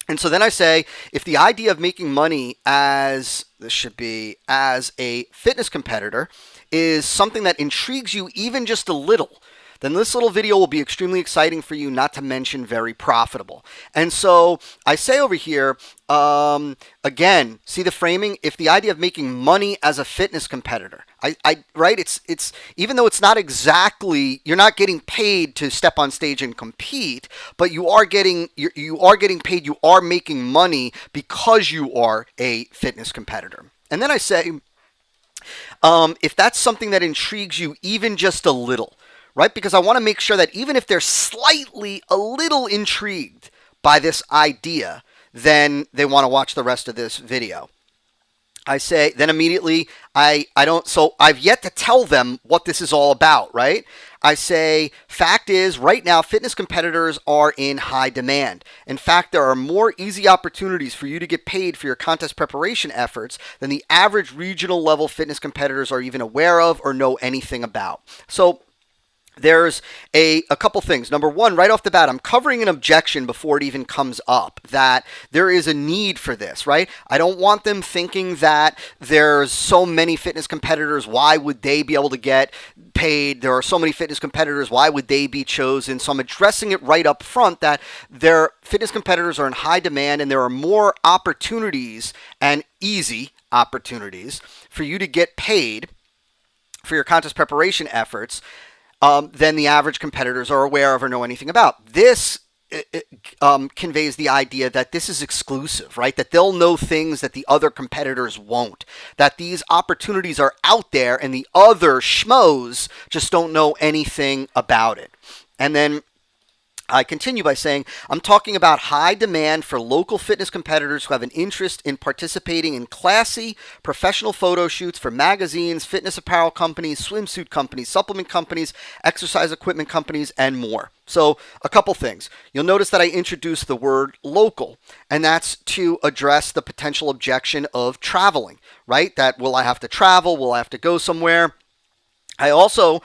And so then I say, if the idea of making money as a fitness competitor is something that intrigues you even just a little, then this little video will be extremely exciting for you, not to mention very profitable. And so I say over here, again, see the framing? If the idea of making money as a fitness competitor, right? It's even though it's not exactly, you're not getting paid to step on stage and compete, but you are getting paid, you are making money because you are a fitness competitor. And then I say, if that's something that intrigues you even just a little, right? Because I want to make sure that even if they're slightly a little intrigued by this idea, then they want to watch the rest of this video. I say, then immediately I don't, so I've yet to tell them what this is all about, right? I say, fact is, right now, fitness competitors are in high demand. In fact, there are more easy opportunities for you to get paid for your contest preparation efforts than the average regional level fitness competitors are even aware of or know anything about. So, there's a couple things. Number one, right off the bat, I'm covering an objection before it even comes up that there is a need for this, right? I don't want them thinking that there's so many fitness competitors. Why would they be able to get paid? There are so many fitness competitors. Why would they be chosen? So I'm addressing it right up front that their fitness competitors are in high demand and there are more opportunities and easy opportunities for you to get paid for your contest preparation efforts than the average competitors are aware of or know anything about. This conveys the idea that this is exclusive, right? That they'll know things that the other competitors won't. That these opportunities are out there and the other schmoes just don't know anything about it. And then I continue by saying, I'm talking about high demand for local fitness competitors who have an interest in participating in classy professional photo shoots for magazines, fitness apparel companies, swimsuit companies, supplement companies, exercise equipment companies, and more. So a couple things. You'll notice that I introduced the word local, and that's to address the potential objection of traveling, right? That will I have to travel? Will I have to go somewhere? I also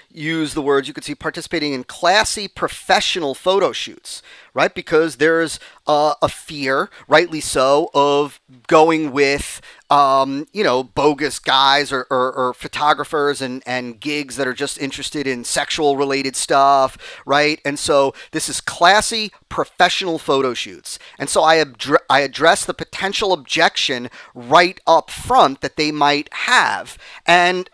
use the words, you could see, participating in classy professional photo shoots, right? Because there's a fear, rightly so, of going with, bogus guys or photographers and gigs that are just interested in sexual related stuff, right? And so this is classy professional photo shoots. And so I address the potential objection right up front that they might have and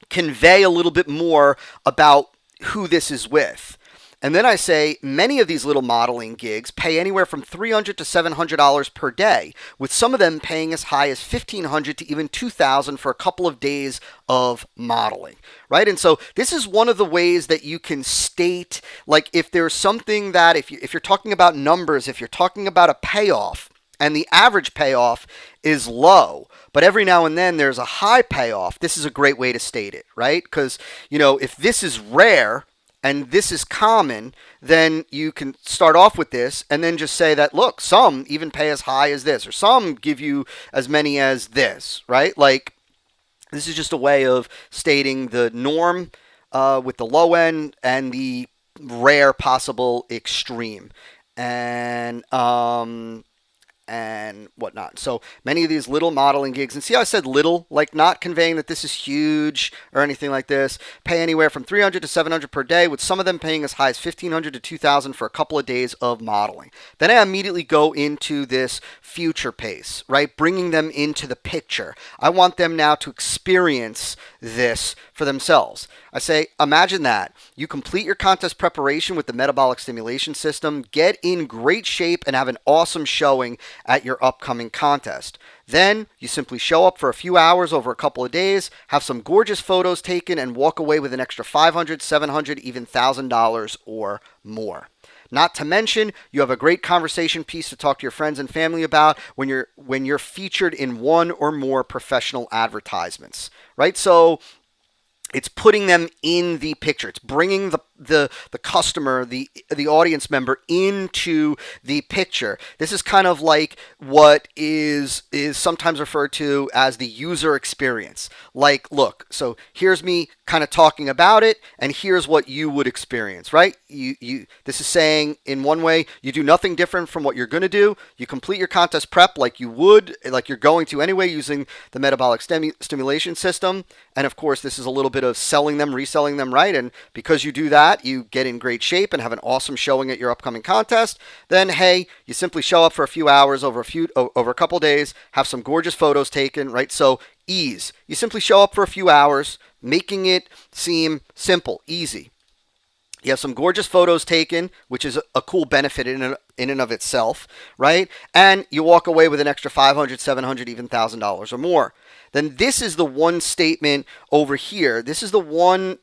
convey a little bit more about who this is with. And then I say many of these little modeling gigs pay anywhere from $300 to $700 per day, with some of them paying as high as $1,500 to even $2,000 for a couple of days of modeling, right? And so this is one of the ways that you can state, like, if there's something that, if you're talking about numbers, if you're talking about a payoff, and the average payoff is low, but every now and then there's a high payoff, this is a great way to state it, right? Because, if this is rare and this is common, then you can start off with this and then just say that, look, some even pay as high as this, or some give you as many as this, right? Like, this is just a way of stating the norm with the low end and the rare possible extreme. And whatnot. So many of these little modeling gigs, and see how I said little, like not conveying that this is huge or anything like this, pay anywhere from $300 to $700 per day, with some of them paying as high as $1,500 to $2,000 for a couple of days of modeling. Then I immediately go into this future pace, right? Bringing them into the picture. I want them now to experience this for themselves. I say, imagine that. You complete your contest preparation with the metabolic stimulation system, get in great shape, and have an awesome showing at your upcoming contest. Then you simply show up for a few hours over a couple of days, have some gorgeous photos taken, and walk away with an extra $500, $700, even $1,000 or more. Not to mention, you have a great conversation piece to talk to your friends and family about when you're featured in one or more professional advertisements, right? So it's putting them in the picture. It's bringing the customer, the audience member into the picture. This is kind of like what is sometimes referred to as the user experience. Like, look, so here's me kind of talking about it, and here's what you would experience, right? This is saying, in one way, you do nothing different from what you're going to do. You complete your contest prep like you're going to anyway, using the metabolic stimulation system. And of course, this is a little bit of selling them, reselling them, right? And because you do that, you get in great shape and have an awesome showing at your upcoming contest. Then, hey, you simply show up for a few hours over a couple days, have some gorgeous photos taken, right? So ease. You simply show up for a few hours, making it seem simple, easy. You have some gorgeous photos taken, which is a cool benefit in and of itself, right? And you walk away with an extra $500, $700, even $1,000 or more. Then this is the one statement over here. This is the one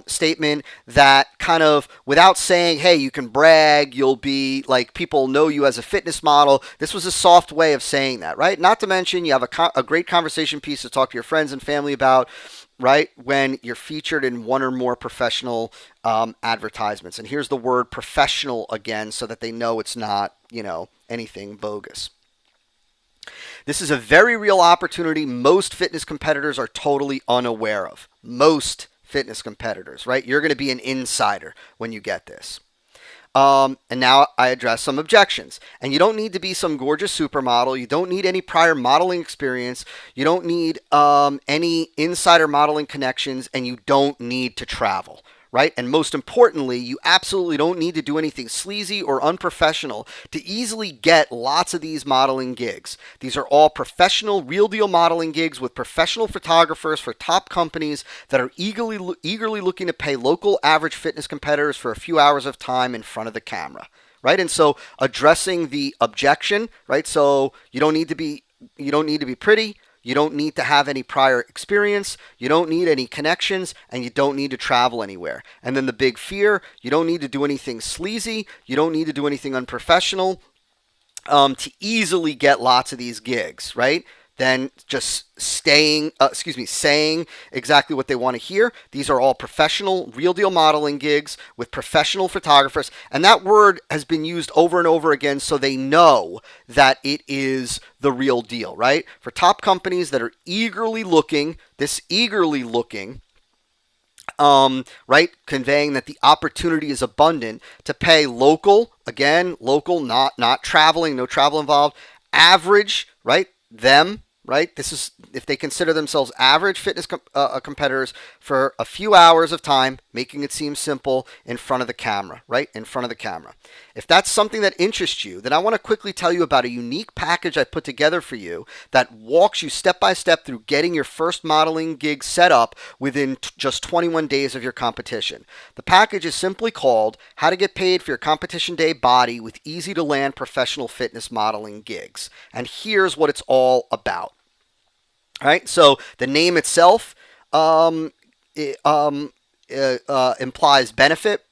statement that kind of, without saying, hey, you can brag, you'll be like, people know you as a fitness model. This was a soft way of saying that, right? Not to mention, you have a great conversation piece to talk to your friends and family about, right, when you're featured in one or more professional advertisements. And here's the word professional again, so that they know it's not, anything bogus. This is a very real opportunity most fitness competitors are totally unaware of. Most fitness competitors, right? You're going to be an insider when you get this. And now I address some objections. And you don't need to be some gorgeous supermodel. You don't need any prior modeling experience. You don't need any insider modeling connections, and you don't need to travel. Right? And most importantly, you absolutely don't need to do anything sleazy or unprofessional to easily get lots of these modeling gigs. These are all professional, real deal modeling gigs with professional photographers for top companies that are eagerly looking to pay local average fitness competitors for a few hours of time in front of the camera. Right? And so addressing the objection, right? So you don't need to be pretty. You don't need to have any prior experience. You don't need any connections, and you don't need to travel anywhere. And then the big fear, you don't need to do anything sleazy. You don't need to do anything unprofessional to easily get lots of these gigs, right? Then just saying exactly what they want to hear. These are all professional, real deal modeling gigs with professional photographers. And that word has been used over and over again so they know that it is the real deal, right? For top companies that are eagerly looking, right, conveying that the opportunity is abundant to pay local, not traveling, no travel involved, average, right, right? This is if they consider themselves average fitness competitors for a few hours of time, making it seem simple in front of the camera, right? In front of the camera. If that's something that interests you, then I want to quickly tell you about a unique package I put together for you that walks you step by step through getting your first modeling gig set up within just 21 days of your competition. The package is simply called How to Get Paid for Your Competition Day Body with Easy to Land Professional Fitness Modeling Gigs. And here's what it's all about. All right, so the name itself implies benefit.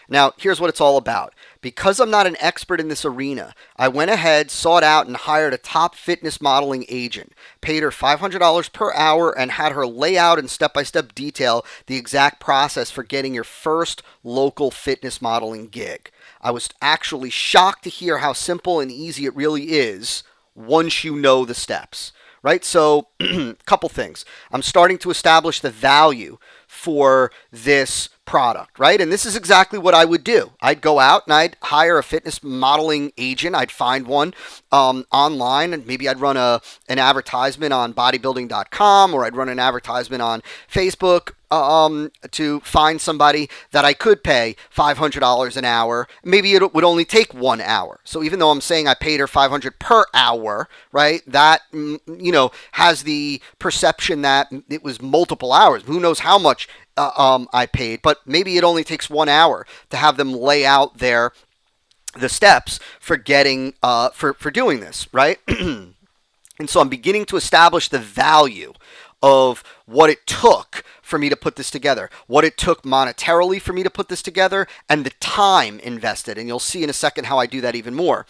Now, here's what it's all about. Because I'm not an expert in this arena, I went ahead, sought out, and hired a top fitness modeling agent, paid her $500 per hour, and had her lay out in step-by-step detail the exact process for getting your first local fitness modeling gig. I was actually shocked to hear how simple and easy it really is once you know the steps. Right? So, a couple things. I'm starting to establish the value for this product, right? And this is exactly what I would do. I'd go out and I'd hire a fitness modeling agent. I'd find one online, and maybe I'd run an advertisement on bodybuilding.com, or I'd run an advertisement on Facebook to find somebody that I could pay $500 an hour. Maybe it would only take 1 hour. So even though I'm saying I paid her $500 per hour, right, that, has the perception that it was multiple hours. Who knows how much I paid, but maybe it only takes 1 hour to have them lay out the steps for getting, for doing this, right? And so I'm beginning to establish the value of what it took for me to put this together, what it took monetarily for me to put this together, and the time invested. And you'll see in a second how I do that even more.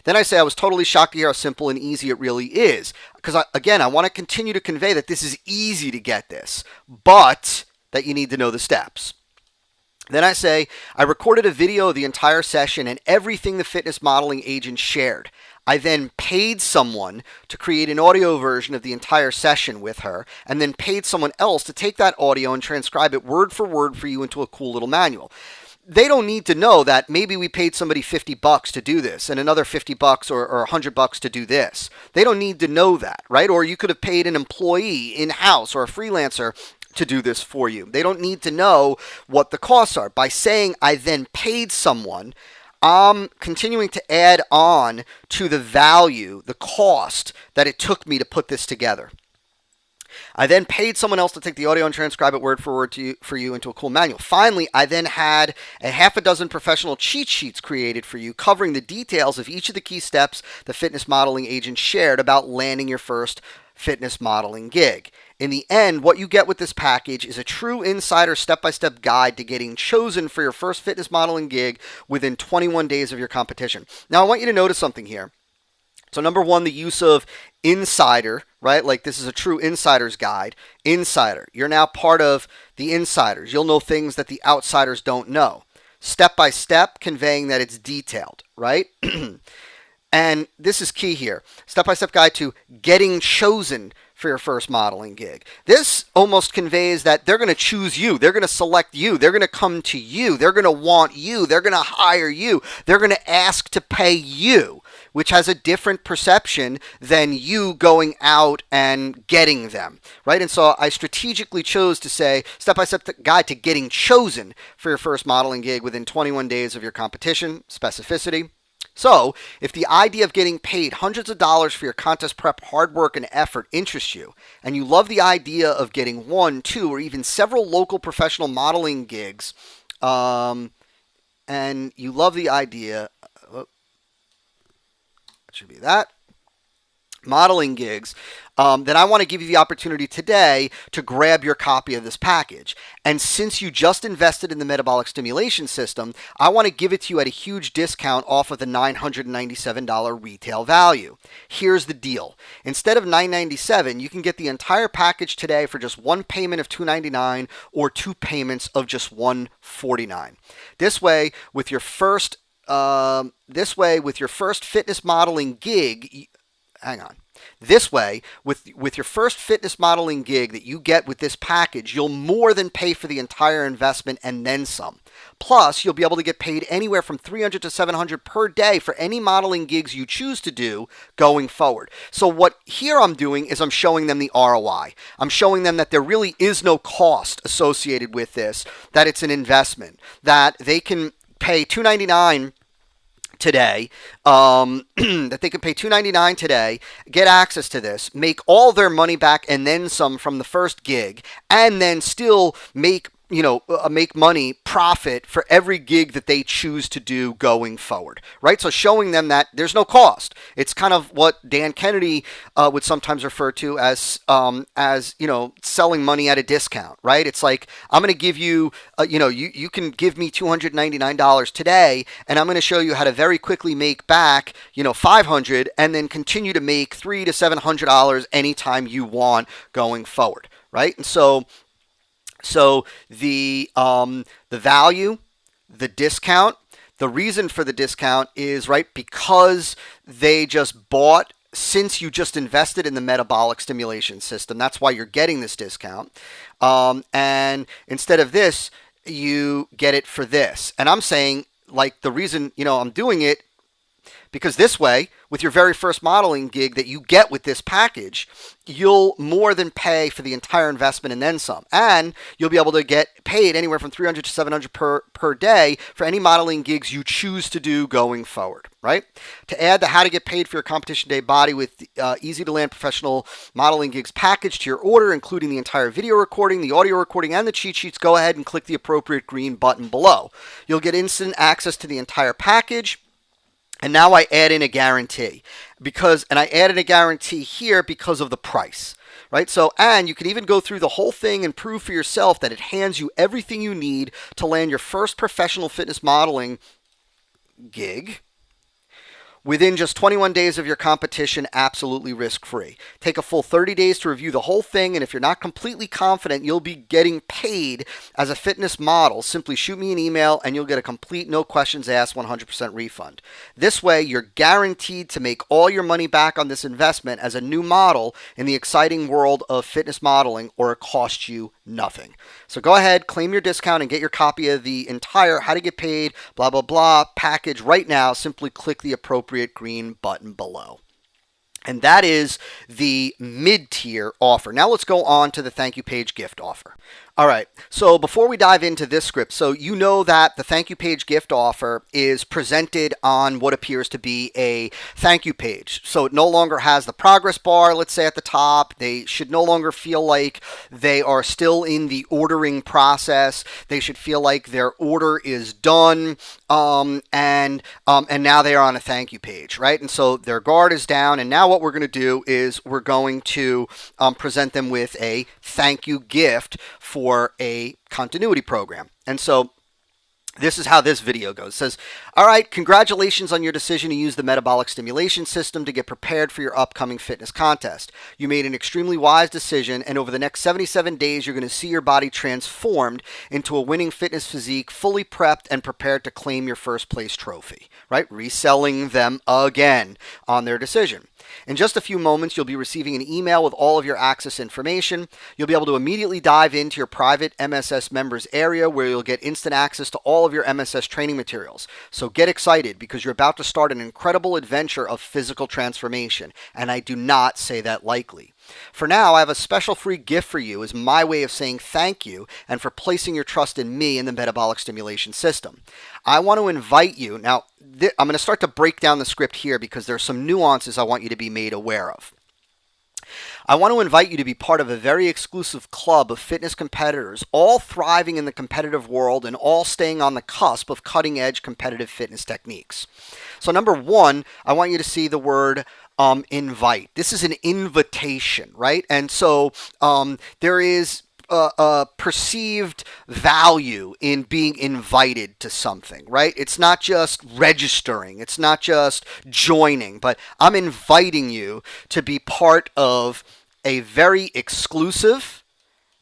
Then I say I was totally shocked to hear how simple and easy it really is. Because, I want to continue to convey that this is easy to get this, but that you need to know the steps. Then I say, I recorded a video of the entire session and everything the fitness modeling agent shared. I then paid someone to create an audio version of the entire session with her, and then paid someone else to take that audio and transcribe it word for word for you into a cool little manual. They don't need to know that maybe we paid somebody $50 to do this and another $50 or $100 to do this. They don't need to know that, right? Or you could have paid an employee in-house or a freelancer to do this for you. They don't need to know what the costs are. By saying I then paid someone, I'm continuing to add on to the value, the cost that it took me to put this together. I then paid someone else to take the audio and transcribe it word for word for you into a cool manual. Finally, I then had a half a dozen professional cheat sheets created for you covering the details of each of the key steps the fitness modeling agent shared about landing your first fitness modeling gig. In the end, what you get with this package is a true insider step-by-step guide to getting chosen for your first fitness modeling gig within 21 days of your competition. Now, I want you to notice something here. So number one, the use of insider, right? Like this is a true insider's guide. Insider. You're now part of the insiders. You'll know things that the outsiders don't know. Step by step, conveying that it's detailed, right? And this is key here. Step-by-step guide to getting chosen for your first modeling gig. This almost conveys that they're going to choose you. They're going to select you. They're going to come to you. They're going to want you. They're going to hire you. They're going to ask to pay you, which has a different perception than you going out and getting them, right? And so I strategically chose to say step-by-step guide to getting chosen for your first modeling gig within 21 days of your competition. Specificity. So, if the idea of getting paid hundreds of dollars for your contest prep hard work and effort interests you, and you love the idea of getting one, two, or even several local professional modeling gigs, and you love the idea, that should be that, modeling gigs, then I want to give you the opportunity today to grab your copy of this package. And since you just invested in the metabolic stimulation system, I want to give it to you at a huge discount off of the $997 retail value. Here's the deal. Instead of $997, you can get the entire package today for just one payment of $299 or two payments of just $149. This way, with your first fitness modeling gig, This way, with your first fitness modeling gig that you get with this package, you'll more than pay for the entire investment and then some. Plus, you'll be able to get paid anywhere from $300 to $700 per day for any modeling gigs you choose to do going forward. So what here I'm doing is I'm showing them the ROI. I'm showing them that there really is no cost associated with this, that it's an investment, that they can pay $299 today, that they can pay $299 today, get access to this, make all their money back and then some from the first gig, and then still make money, profit for every gig that they choose to do going forward, right? So showing them that there's no cost. It's kind of what Dan Kennedy would sometimes refer to as selling money at a discount, right? It's like, I'm going to give you, you can give me $299 today, and I'm going to show you how to very quickly make back, $500, and then continue to make $300 to $700 anytime you want going forward, right? And so the value, the discount, the reason for the discount is, right, because they just bought, since you just invested in the metabolic stimulation system, that's why you're getting this discount. And instead of this, you get it for this. And I'm saying, like, the reason, I'm doing it because this way, with your very first modeling gig that you get with this package, you'll more than pay for the entire investment and then some. And you'll be able to get paid anywhere from $300 to $700 per day for any modeling gigs you choose to do going forward, right? To add the How to Get Paid for Your Competition Day body with easy to land professional modeling gigs package to your order, including the entire video recording, the audio recording, and the cheat sheets, go ahead and click the appropriate green button below. You'll get instant access to the entire package. And now I add in a guarantee and I added a guarantee here because of the price, right? So, and you can even go through the whole thing and prove for yourself that it hands you everything you need to land your first professional fitness modeling gig within just 21 days of your competition, absolutely risk-free. Take a full 30 days to review the whole thing, and if you're not completely confident you'll be getting paid as a fitness model, simply shoot me an email and you'll get a complete, no questions asked, 100% refund. This way, you're guaranteed to make all your money back on this investment as a new model in the exciting world of fitness modeling, or it costs you nothing. So go ahead, claim your discount, and get your copy of the entire How to Get Paid, blah, blah, blah package right now. Simply click the appropriate green button below. And that is the mid-tier offer. Now let's go on to the thank you page gift offer. All right. So before we dive into this script, so you know that the thank you page gift offer is presented on what appears to be a thank you page. So it no longer has the progress bar, let's say, at the top. They should no longer feel like they are still in the ordering process. They should feel like their order is done, and now they are on a thank you page, right? And so their guard is down. And now what we're going to do is we're going to present them with a thank you gift for a continuity program. And so this is how this video goes. It says, all right, congratulations on your decision to use the metabolic stimulation system to get prepared for your upcoming fitness contest. You made an extremely wise decision, and over the next 77 days, you're going to see your body transformed into a winning fitness physique, fully prepped and prepared to claim your first place trophy, right? Reselling them again on their decision. In just a few moments, you'll be receiving an email with all of your access information. You'll be able to immediately dive into your private MSS members area where you'll get instant access to all of your MSS training materials. So get excited because you're about to start an incredible adventure of physical transformation, and I do not say that lightly. For now, I have a special free gift for you as my way of saying thank you and for placing your trust in me and the metabolic stimulation system. I want to invite you. Now, I'm going to start to break down the script here because there are some nuances I want you to be made aware of. I want to invite you to be part of a very exclusive club of fitness competitors, all thriving in the competitive world and all staying on the cusp of cutting-edge competitive fitness techniques. So number one, I want you to see the word invite. This is an invitation, right? And so there is a perceived value in being invited to something, right? It's not just registering, it's not just joining, but I'm inviting you to be part of a very exclusive,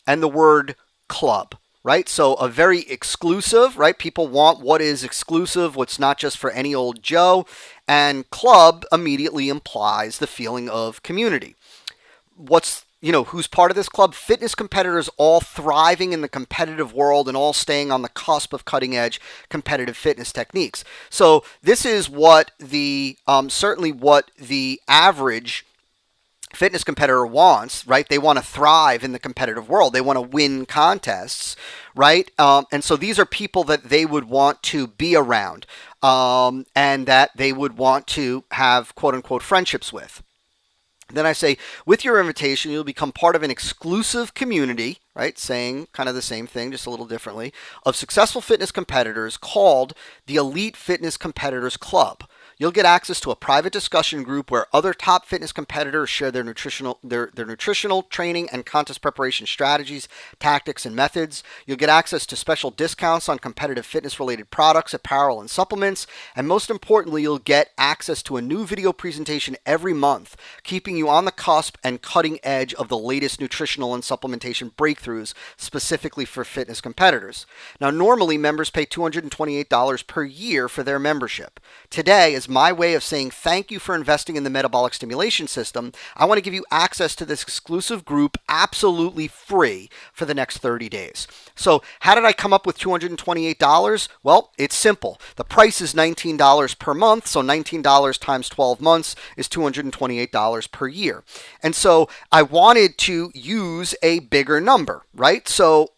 and the word club, right? So a very exclusive, right? People want what is exclusive, what's not just for any old Joe, and club immediately implies the feeling of community. Who's part of this club? Fitness competitors all thriving in the competitive world and all staying on the cusp of cutting edge competitive fitness techniques. So this is what certainly what the average fitness competitor wants, right? They want to thrive in the competitive world. They want to win contests, right? And so these are people that they would want to be around, and that they would want to have quote unquote friendships with. Then I say, with your invitation, you'll become part of an exclusive community, right? Saying kind of the same thing, just a little differently, of successful fitness competitors called the Elite Fitness Competitors Club. You'll get access to a private discussion group where other top fitness competitors share their nutritional training and contest preparation strategies, tactics, and methods. You'll get access to special discounts on competitive fitness-related products, apparel, and supplements. And most importantly, you'll get access to a new video presentation every month, keeping you on the cusp and cutting edge of the latest nutritional and supplementation breakthroughs specifically for fitness competitors. Now, normally, members pay $228 per year for their membership. Today, as my way of saying thank you for investing in the metabolic stimulation system, I want to give you access to this exclusive group absolutely free for the next 30 days. So how did I come up with $228? Well, it's simple. The price is $19 per month, so $19 times 12 months is $228 per year. And so I wanted to use a bigger number, right? So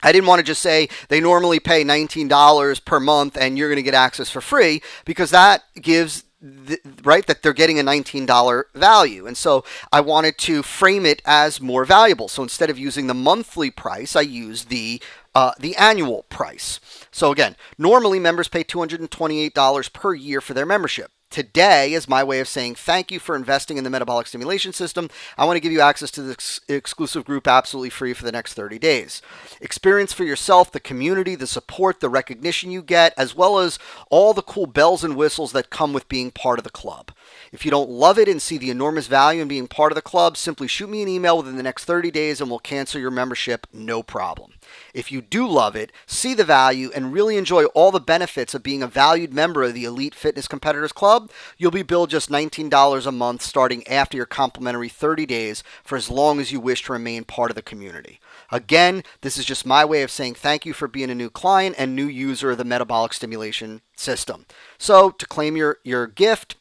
I didn't want to just say they normally pay $19 per month and you're going to get access for free, because that gives that they're getting a $19 value. And so I wanted to frame it as more valuable. So instead of using the monthly price, I used the annual price. So again, normally members pay $228 per year for their membership. Today, as my way of saying thank you for investing in the metabolic stimulation system, I want to give you access to this exclusive group absolutely free for the next 30 days. Experience for yourself the community, the support, the recognition you get, as well as all the cool bells and whistles that come with being part of the club. If you don't love it and see the enormous value in being part of the club, simply shoot me an email within the next 30 days and we'll cancel your membership, no problem. If you do love it, see the value, and really enjoy all the benefits of being a valued member of the Elite Fitness Competitors Club, you'll be billed just $19 a month starting after your complimentary 30 days for as long as you wish to remain part of the community. Again, this is just my way of saying thank you for being a new client and new user of the metabolic stimulation system. So to claim your gift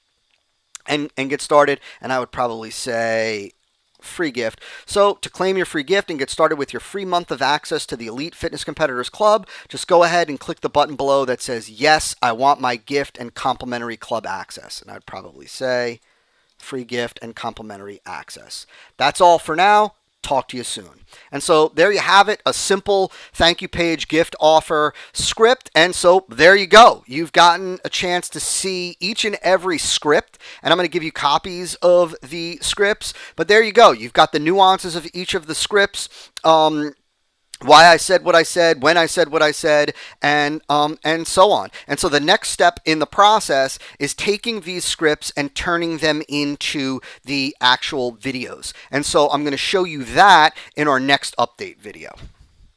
and get started, and I would probably say free gift. So to claim your free gift and get started with your free month of access to the Elite Fitness Competitors Club, just go ahead and click the button below that says, yes, I want my gift and complimentary club access. And I'd probably say free gift and complimentary access. That's all for now. Talk to you soon. And so there you have it, a simple thank you page gift offer script. And so there you go. You've gotten a chance to see each and every script, and I'm going to give you copies of the scripts. But there you go. You've got the nuances of each of the scripts. Why I said what I said, when I said what I said, and so on. And so the next step in the process is taking these scripts and turning them into the actual videos. And so I'm going to show you that in our next update video.